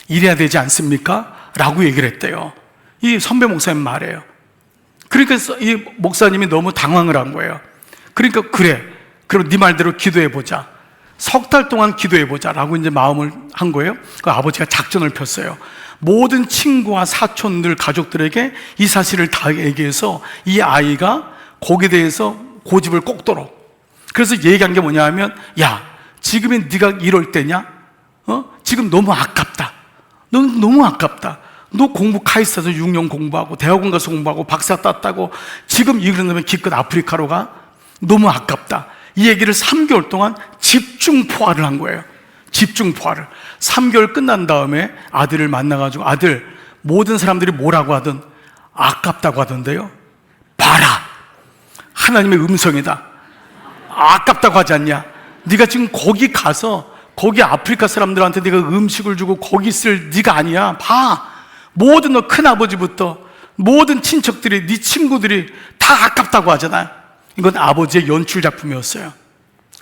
이래야 되지 않습니까? 라고 얘기를 했대요. 이 선배 목사님 말이에요. 그러니까 이 목사님이 너무 당황을 한 거예요. 그러니까 그래, 그럼 네 말대로 기도해보자, 석 달 동안 기도해보자 라고 이제 마음을 한 거예요. 그 아버지가 작전을 폈어요. 모든 친구와 사촌들, 가족들에게 이 사실을 다 얘기해서 이 아이가 거기에 대해서 고집을 꺾도록. 그래서 얘기한 게 뭐냐 하면, 야, 지금이 네가 이럴 때냐? 지금 너무 아깝다. 넌 너무 아깝다. 너 공부 카이스트에서 6년 공부하고 대학원 가서 공부하고 박사 땄다고 지금 이러면 기껏 아프리카로 가? 너무 아깝다. 이 얘기를 3개월 동안 집중 포화를 한 거예요. 집중 포화를. 3개월 끝난 다음에 아들을 만나가지고, 아들, 모든 사람들이 뭐라고 하든 아깝다고 하던데요, 봐라, 하나님의 음성이다. 아깝다고 하지 않냐? 네가 지금 거기 가서 거기 아프리카 사람들한테 네가 음식을 주고 거기 있을 네가 아니야. 봐, 모든 너 큰아버지부터 모든 친척들이, 네 친구들이 다 아깝다고 하잖아요. 이건 아버지의 연출 작품이었어요.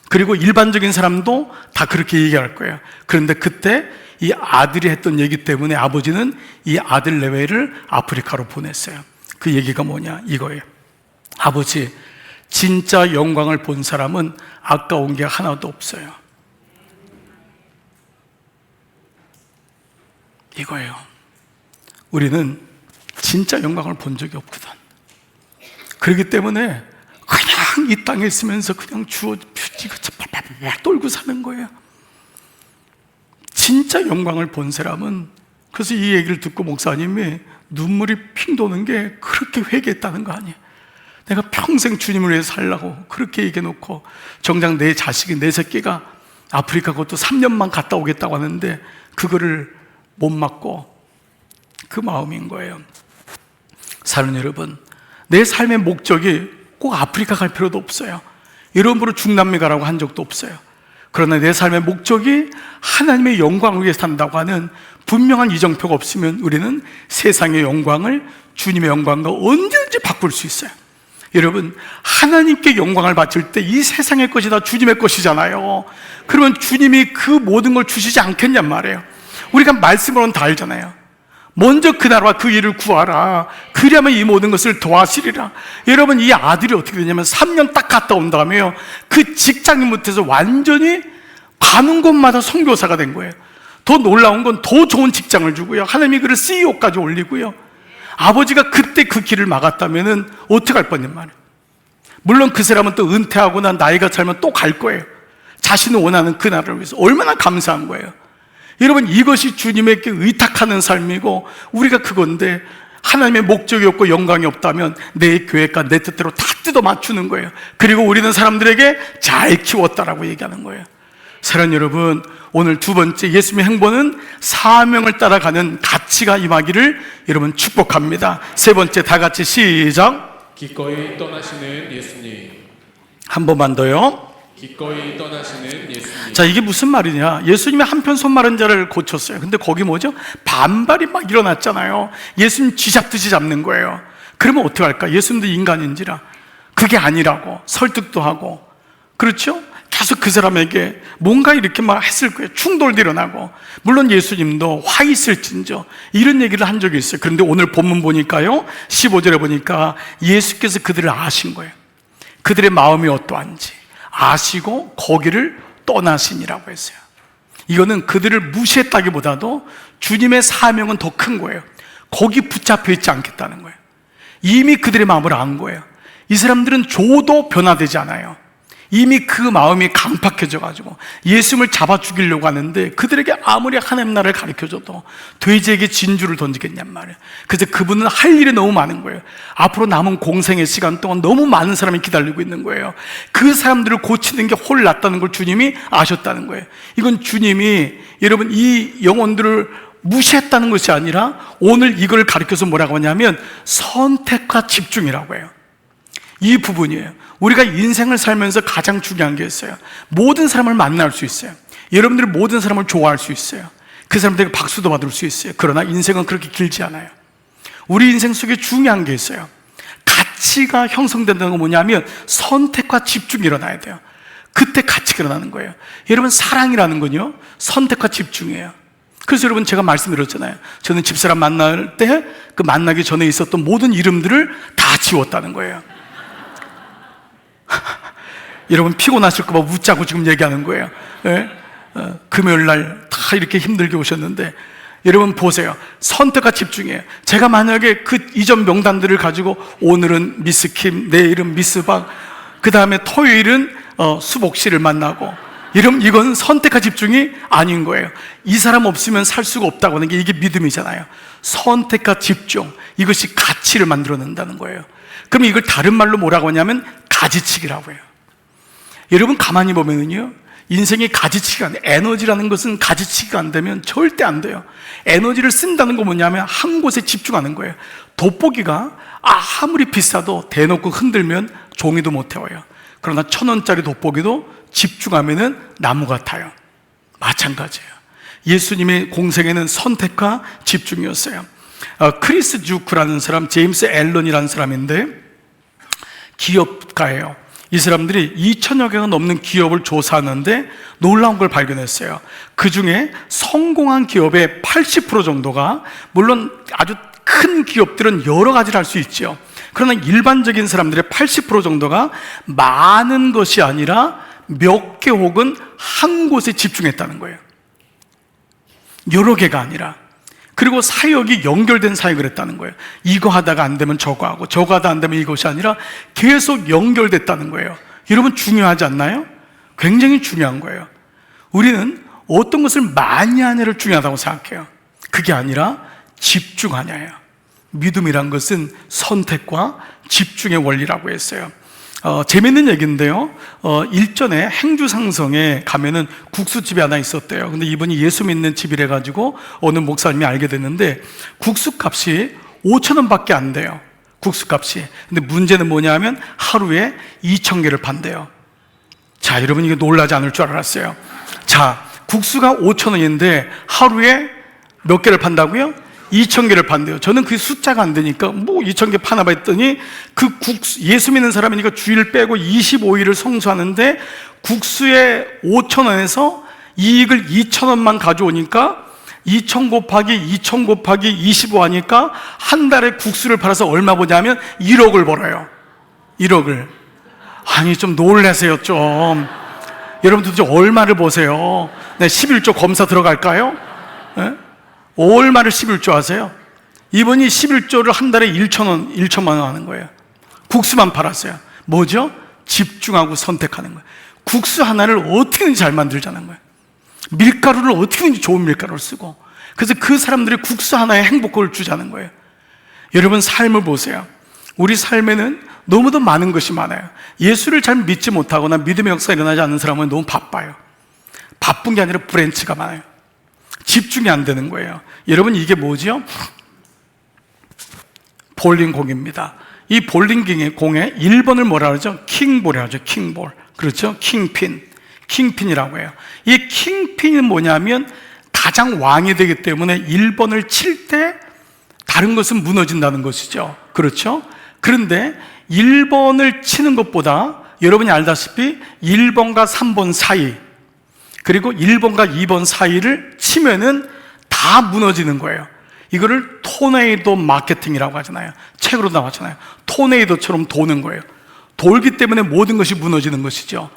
그리고 일반적인 사람도 다 그렇게 얘기할 거예요. 그런데 그때 이 아들이 했던 얘기 때문에 아버지는 이 아들 레위를 아프리카로 보냈어요. 그 얘기가 뭐냐 이거예요. 아버지, 진짜 영광을 본 사람은 아까운 게 하나도 없어요. 이거예요. 우리는 진짜 영광을 본 적이 없거든. 그렇기 때문에 그냥 이 땅에 있으면서 그냥 이것저 팔팔팔 떨고 사는 거예요. 진짜 영광을 본 사람은, 그래서 이 얘기를 듣고 목사님이 눈물이 핑 도는 게 그렇게 회개했다는 거 아니에요. 내가 평생 주님을 위해서 살라고 그렇게 얘기해놓고 정작 내 자식이, 내 새끼가 아프리카 그것도 3년만 갔다 오겠다고 하는데 그거를 못 맞고, 그 마음인 거예요. 사는 여러분, 내 삶의 목적이 꼭 아프리카 갈 필요도 없어요. 여러분으로 중남미 가라고 한 적도 없어요. 그러나 내 삶의 목적이 하나님의 영광을 위해서 산다고 하는 분명한 이정표가 없으면 우리는 세상의 영광을 주님의 영광과 언제든지 바꿀 수 있어요. 여러분, 하나님께 영광을 바칠 때 이 세상의 것이 다 주님의 것이잖아요. 그러면 주님이 그 모든 걸 주시지 않겠냔 말이에요. 우리가 말씀으로는 다 알잖아요. 먼저 그 나라와 그 일을 구하라. 그러면 이 모든 것을 더하시리라. 여러분, 이 아들이 어떻게 되냐면 3년 딱 갔다 온 다음에요, 그 직장인 못해서 완전히 가는 곳마다 선교사가 된 거예요. 더 놀라운 건 더 좋은 직장을 주고요, 하나님이 그를 CEO까지 올리고요. 아버지가 그때 그 길을 막았다면 어떻게 할 뻔했냔 말이에요. 물론 그 사람은 또 은퇴하고 난 나이가 차면 또 갈 거예요. 자신이 원하는 그 나라를 위해서. 얼마나 감사한 거예요. 여러분, 이것이 주님에게 의탁하는 삶이고 우리가 그건데, 하나님의 목적이 없고 영광이 없다면 내 계획과 내 뜻대로 다 뜯어 맞추는 거예요. 그리고 우리는 사람들에게 잘 키웠다라고 얘기하는 거예요. 사랑하는 여러분, 오늘 두 번째 예수님의 행보는 사명을 따라가는 가치가 임하기를 여러분 축복합니다. 세 번째, 다 같이 시작. 기꺼이 떠나시는 예수님. 한 번만 더요. 기꺼이 떠나시는 예수님. 자, 이게 무슨 말이냐? 예수님이 한편 손 마른 자를 고쳤어요. 근데 거기 뭐죠? 반발이 막 일어났잖아요. 예수님 쥐잡듯이 잡는 거예요. 그러면 어떻게 할까? 예수님도 인간인지라 그게 아니라고 설득도 하고, 그렇죠? 계속 그 사람에게 뭔가 이렇게 막 했을 거예요. 충돌도 일어나고. 물론 예수님도 화 있을진저 이런 얘기를 한 적이 있어요. 그런데 오늘 본문 보니까요, 15절에 보니까 예수께서 그들을 아신 거예요. 그들의 마음이 어떠한지 아시고 거기를 떠나시니라고 했어요. 이거는 그들을 무시했다기보다도 주님의 사명은 더 큰 거예요. 거기 붙잡혀 있지 않겠다는 거예요. 이미 그들의 마음을 안 거예요. 이 사람들은 줘도 변화되지 않아요. 이미 그 마음이 강팍해져 가지고 예수님을 잡아 죽이려고 하는데, 그들에게 아무리 하나님 나라를 가르쳐줘도 돼지에게 진주를 던지겠냔 말이에요. 그래서 그분은 할 일이 너무 많은 거예요. 앞으로 남은 공생의 시간 동안 너무 많은 사람이 기다리고 있는 거예요. 그 사람들을 고치는 게 홀 낫다는 걸 주님이 아셨다는 거예요. 이건 주님이 여러분 이 영혼들을 무시했다는 것이 아니라 오늘 이걸 가르쳐서 뭐라고 하냐면 선택과 집중이라고 해요. 이 부분이에요. 우리가 인생을 살면서 가장 중요한 게 있어요. 모든 사람을 만날 수 있어요. 여러분들이 모든 사람을 좋아할 수 있어요. 그 사람들에게 박수도 받을 수 있어요. 그러나 인생은 그렇게 길지 않아요. 우리 인생 속에 중요한 게 있어요. 가치가 형성된다는 건 뭐냐면 선택과 집중이 일어나야 돼요. 그때 가치가 일어나는 거예요. 여러분, 사랑이라는 건요, 선택과 집중이에요. 그래서 여러분, 제가 말씀드렸잖아요. 저는 집사람 만날 때 그 만나기 전에 있었던 모든 이름들을 다 지웠다는 거예요. 여러분, 피곤하실까봐 웃자고 지금 얘기하는 거예요. 네? 금요일날 다 이렇게 힘들게 오셨는데, 여러분 보세요. 선택과 집중이에요. 제가 만약에 그 이전 명단들을 가지고 오늘은 미스 킴, 내일은 미스 박, 그 다음에 토요일은 수복 씨를 만나고, 이건 선택과 집중이 아닌 거예요. 이 사람 없으면 살 수가 없다고 하는 게 이게 믿음이잖아요. 선택과 집중, 이것이 가치를 만들어낸다는 거예요. 그럼 이걸 다른 말로 뭐라고 하냐면 가지치기라고 해요. 여러분, 가만히 보면은요, 인생이 가지치기가 안 돼요. 에너지라는 것은 가지치기가 안 되면 절대 안 돼요. 에너지를 쓴다는 건 뭐냐면 한 곳에 집중하는 거예요. 돋보기가 아무리 비싸도 대놓고 흔들면 종이도 못 태워요. 그러나 1,000원짜리 돋보기도 집중하면은 나무 같아요. 마찬가지예요. 예수님의 공생에는 선택과 집중이었어요. 크리스 주크라는 사람, 제임스 앨런이라는 사람인데 기업가예요. 이 사람들이 2천여 개가 넘는 기업을 조사하는데 놀라운 걸 발견했어요. 그 중에 성공한 기업의 80% 정도가, 물론 아주 큰 기업들은 여러 가지를 할 수 있죠. 그러나 일반적인 사람들의 80% 정도가 많은 것이 아니라 몇 개 혹은 한 곳에 집중했다는 거예요. 여러 개가 아니라. 그리고 사역이 연결된 사역을 했다는 거예요. 이거 하다가 안 되면 저거 하고, 저거 하다 안 되면 이것이 아니라 계속 연결됐다는 거예요. 여러분, 중요하지 않나요? 굉장히 중요한 거예요. 우리는 어떤 것을 많이 하냐를 중요하다고 생각해요. 그게 아니라 집중하냐예요. 믿음이란 것은 선택과 집중의 원리라고 했어요. 재밌는 얘기인데요. 일전에 행주상성에 가면은 국수집이 하나 있었대요. 근데 이분이 예수 믿는 집이래 가지고 어느 목사님이 알게 됐는데, 국수값이 5,000원 밖에 안 돼요. 국수값이. 근데 문제는 뭐냐면 하루에 2,000개를 판대요. 자, 여러분, 이게 놀라지 않을 줄 알았어요. 자, 국수가 5,000원인데 하루에 몇 개를 판다고요? 2,000개를 판대요. 저는 그 숫자가 안 되니까 2,000개 파나 봐 했더니, 그 국수, 예수 믿는 사람이니까 주일 빼고 25일을 성수하는데 국수에 5,000원에서 이익을 2,000원만 가져오니까 2,000 곱하기 2,000 곱하기 25 하니까 한 달에 국수를 팔아서 얼마 버냐면 1억을 벌어요. 1억을. 아니, 좀 놀라세요, 좀. 여러분 도대체 얼마를 보세요? 네, 11조 검사 들어갈까요? 네? 얼마를 11조 하세요? 이분이 11조를 한 달에 1,000원, 1천만 원 하는 거예요. 국수만 팔았어요. 뭐죠? 집중하고 선택하는 거예요. 국수 하나를 어떻게든지 잘 만들자는 거예요. 밀가루를 어떻게든지 좋은 밀가루를 쓰고, 그래서 그 사람들이 국수 하나에 행복을 주자는 거예요. 여러분, 삶을 보세요. 우리 삶에는 너무도 많은 것이 많아요. 예수를 잘 믿지 못하거나 믿음의 역사가 일어나지 않는 사람은 너무 바빠요. 바쁜 게 아니라 브랜치가 많아요. 집중이 안 되는 거예요. 여러분, 이게 뭐죠? 볼링공입니다. 이 볼링공의 1번을 뭐라 그러죠? 킹볼이라고 하죠. 킹볼. 그렇죠? 킹핀. 킹핀이라고 해요. 이 킹핀은 뭐냐면 가장 왕이 되기 때문에 1번을 칠 때 다른 것은 무너진다는 것이죠. 그렇죠? 그런데 1번을 치는 것보다 여러분이 알다시피 1번과 3번 사이, 그리고 1번과 2번 사이를 치면은 다 무너지는 거예요. 이거를 토네이도 마케팅이라고 하잖아요. 책으로 나왔잖아요. 토네이도처럼 도는 거예요. 돌기 때문에 모든 것이 무너지는 것이죠.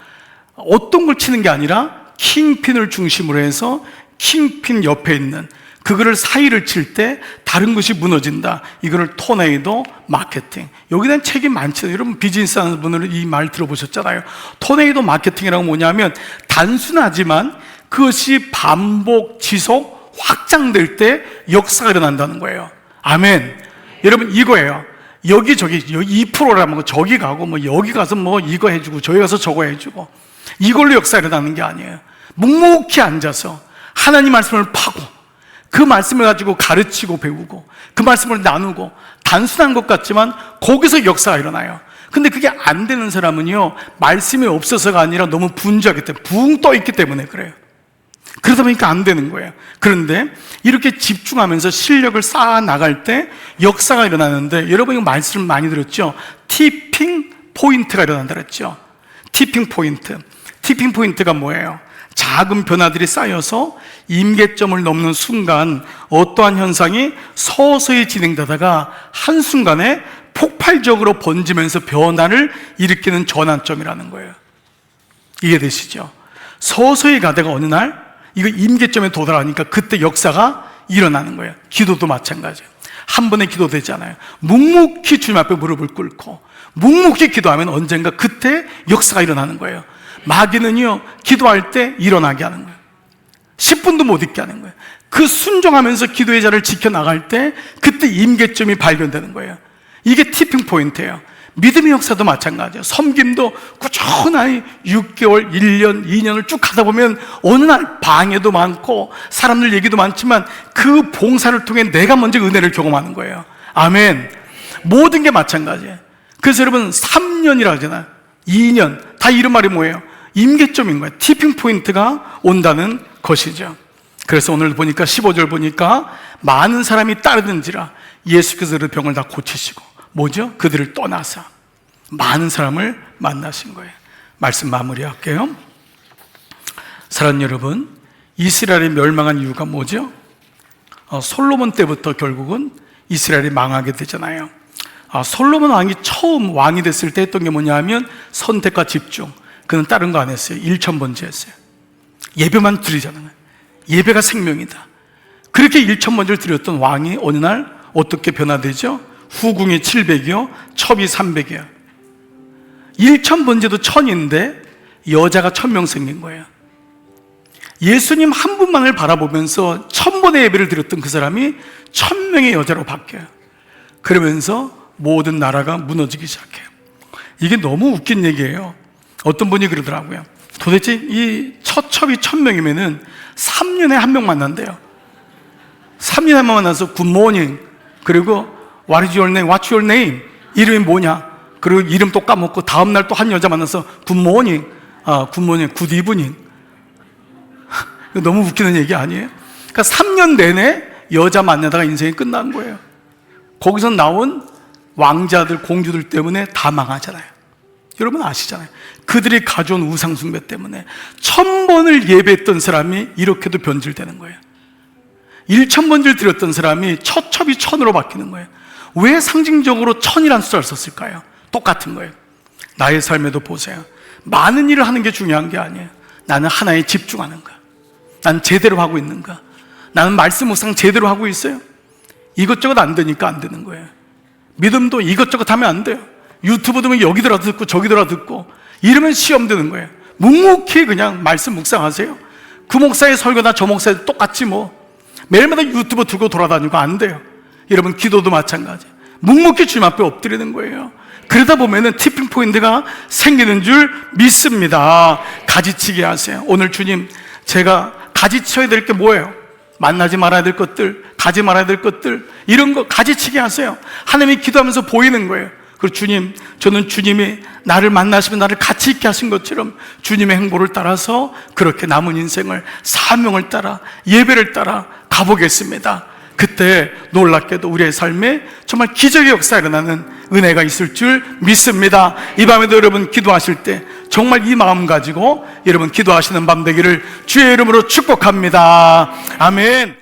어떤 걸 치는 게 아니라 킹핀을 중심으로 해서 킹핀 옆에 있는 그거를 사이를 칠 때 다른 것이 무너진다. 이거를 토네이도 마케팅. 여기에 대한 책이 많죠. 여러분, 비즈니스 하는 분들은 이 말 들어보셨잖아요. 토네이도 마케팅이라고 뭐냐면 단순하지만 그것이 반복, 지속, 확장될 때 역사가 일어난다는 거예요. 아멘. 여러분, 이거예요. 여기저기 2%라면 저기 가고 뭐 여기 가서 뭐 이거 해주고 저기 가서 저거 해주고, 이걸로 역사가 일어나는 게 아니에요. 묵묵히 앉아서 하나님 말씀을 파고 그 말씀을 가지고 가르치고 배우고 그 말씀을 나누고, 단순한 것 같지만 거기서 역사가 일어나요. 근데 그게 안 되는 사람은요, 말씀이 없어서가 아니라 너무 분주하기 때문에, 붕 떠 있기 때문에 그래요. 그러다 보니까 안 되는 거예요. 그런데 이렇게 집중하면서 실력을 쌓아 나갈 때 역사가 일어나는데, 여러분 이거 말씀을 많이 들었죠? 티핑 포인트가 일어난다 그랬죠? 티핑 포인트. 티핑 포인트가 뭐예요? 작은 변화들이 쌓여서 임계점을 넘는 순간 어떠한 현상이 서서히 진행되다가 한순간에 폭발적으로 번지면서 변화를 일으키는 전환점이라는 거예요. 이해되시죠? 서서히 가다가 어느 날 이거 임계점에 도달하니까 그때 역사가 일어나는 거예요. 기도도 마찬가지예요. 한 번에 기도되지 않아요. 묵묵히 주님 앞에 무릎을 꿇고 묵묵히 기도하면 언젠가 그때 역사가 일어나는 거예요. 마귀는요, 기도할 때 일어나게 하는 거예요. 10분도 못 있게 하는 거예요. 그 순종하면서 기도의 자리를 지켜나갈 때 그때 임계점이 발견되는 거예요. 이게 티핑 포인트예요. 믿음의 역사도 마찬가지예요. 섬김도 꾸준히 6개월, 1년, 2년을 쭉 하다 보면 어느 날 방해도 많고 사람들 얘기도 많지만 그 봉사를 통해 내가 먼저 은혜를 경험하는 거예요. 아멘. 모든 게 마찬가지예요. 그래서 여러분 3년이라 하잖아요. 2년. 다 이런 말이 뭐예요? 임계점인 거예요. 티핑 포인트가 온다는 것이죠. 그래서 오늘 보니까 15절 보니까 많은 사람이 따르는지라 예수께서 그 병을 다 고치시고, 뭐죠? 그들을 떠나서. 많은 사람을 만나신 거예요. 말씀 마무리할게요. 사랑하는 여러분, 이스라엘이 멸망한 이유가 뭐죠? 솔로몬 때부터 결국은 이스라엘이 망하게 되잖아요. 솔로몬 왕이 처음 왕이 됐을 때 했던 게 뭐냐 하면 선택과 집중. 그는 다른 거 안 했어요. 일천번제했어요. 예배만 드리자는 거예요. 예배가 생명이다. 그렇게 일천번제를 드렸던 왕이 어느 날 어떻게 변화되죠? 후궁이 700이요, 첩이 300이요. 일천번제도 1000인데 여자가 1000명 생긴 거예요. 예수님 한 분만을 바라보면서 1000번의 예배를 드렸던 그 사람이 1000명의 여자로 바뀌어요. 그러면서 모든 나라가 무너지기 시작해요. 이게 너무 웃긴 얘기예요. 어떤 분이 그러더라고요. 도대체 이 첫 첩이 1000명이면은 3년에 한 명 만난대요. 3년에 한 명 만나서 굿모닝, 그리고 What is your name? What's your name? 이름이 뭐냐? 그리고 이름 또 까먹고 다음날 또 한 여자 만나서 굿모닝, 굿모닝, 굿이브닝. 너무 웃기는 얘기 아니에요? 그러니까 3년 내내 여자 만나다가 인생이 끝난 거예요. 거기서 나온 왕자들, 공주들 때문에 다 망하잖아요. 여러분 아시잖아요. 그들이 가져온 우상숭배 때문에 1000번을 예배했던 사람이 이렇게도 변질되는 거예요. 1000번을 드렸던 사람이 첫 첩이 1000으로 바뀌는 거예요. 왜 상징적으로 1000이라는 숫자를 썼을까요? 똑같은 거예요. 나의 삶에도 보세요. 많은 일을 하는 게 중요한 게 아니에요. 나는 하나에 집중하는가? 나는 제대로 하고 있는가? 나는 말씀 묵상 제대로 하고 있어요? 이것저것 안 되니까 안 되는 거예요. 믿음도 이것저것 하면 안 돼요. 유튜브 들으면 여기 들어 듣고 저기 들어 듣고 이러면 시험 드는 거예요. 묵묵히 그냥 말씀 묵상하세요. 그 목사의 설교나 저 목사의 똑같지 뭐. 매일마다 유튜브 들고 돌아다니고 안 돼요. 여러분 기도도 마찬가지. 묵묵히 주님 앞에 엎드리는 거예요. 그러다 보면은 티핑 포인트가 생기는 줄 믿습니다. 가지치기 하세요. 오늘 주님, 제가 가지쳐야 될 게 뭐예요? 만나지 말아야 될 것들, 가지 말아야 될 것들, 이런 거 가지치기 하세요. 하나님이 기도하면서 보이는 거예요. 그리고 주님, 저는 주님이 나를 만나시면 나를 가치 있게 하신 것처럼 주님의 행보를 따라서 그렇게 남은 인생을 사명을 따라 예배를 따라 가보겠습니다. 그때 놀랍게도 우리의 삶에 정말 기적의 역사가 일어나는 은혜가 있을 줄 믿습니다. 이 밤에도 여러분 기도하실 때 정말 이 마음 가지고 여러분 기도하시는 밤 되기를 주의 이름으로 축복합니다. 아멘.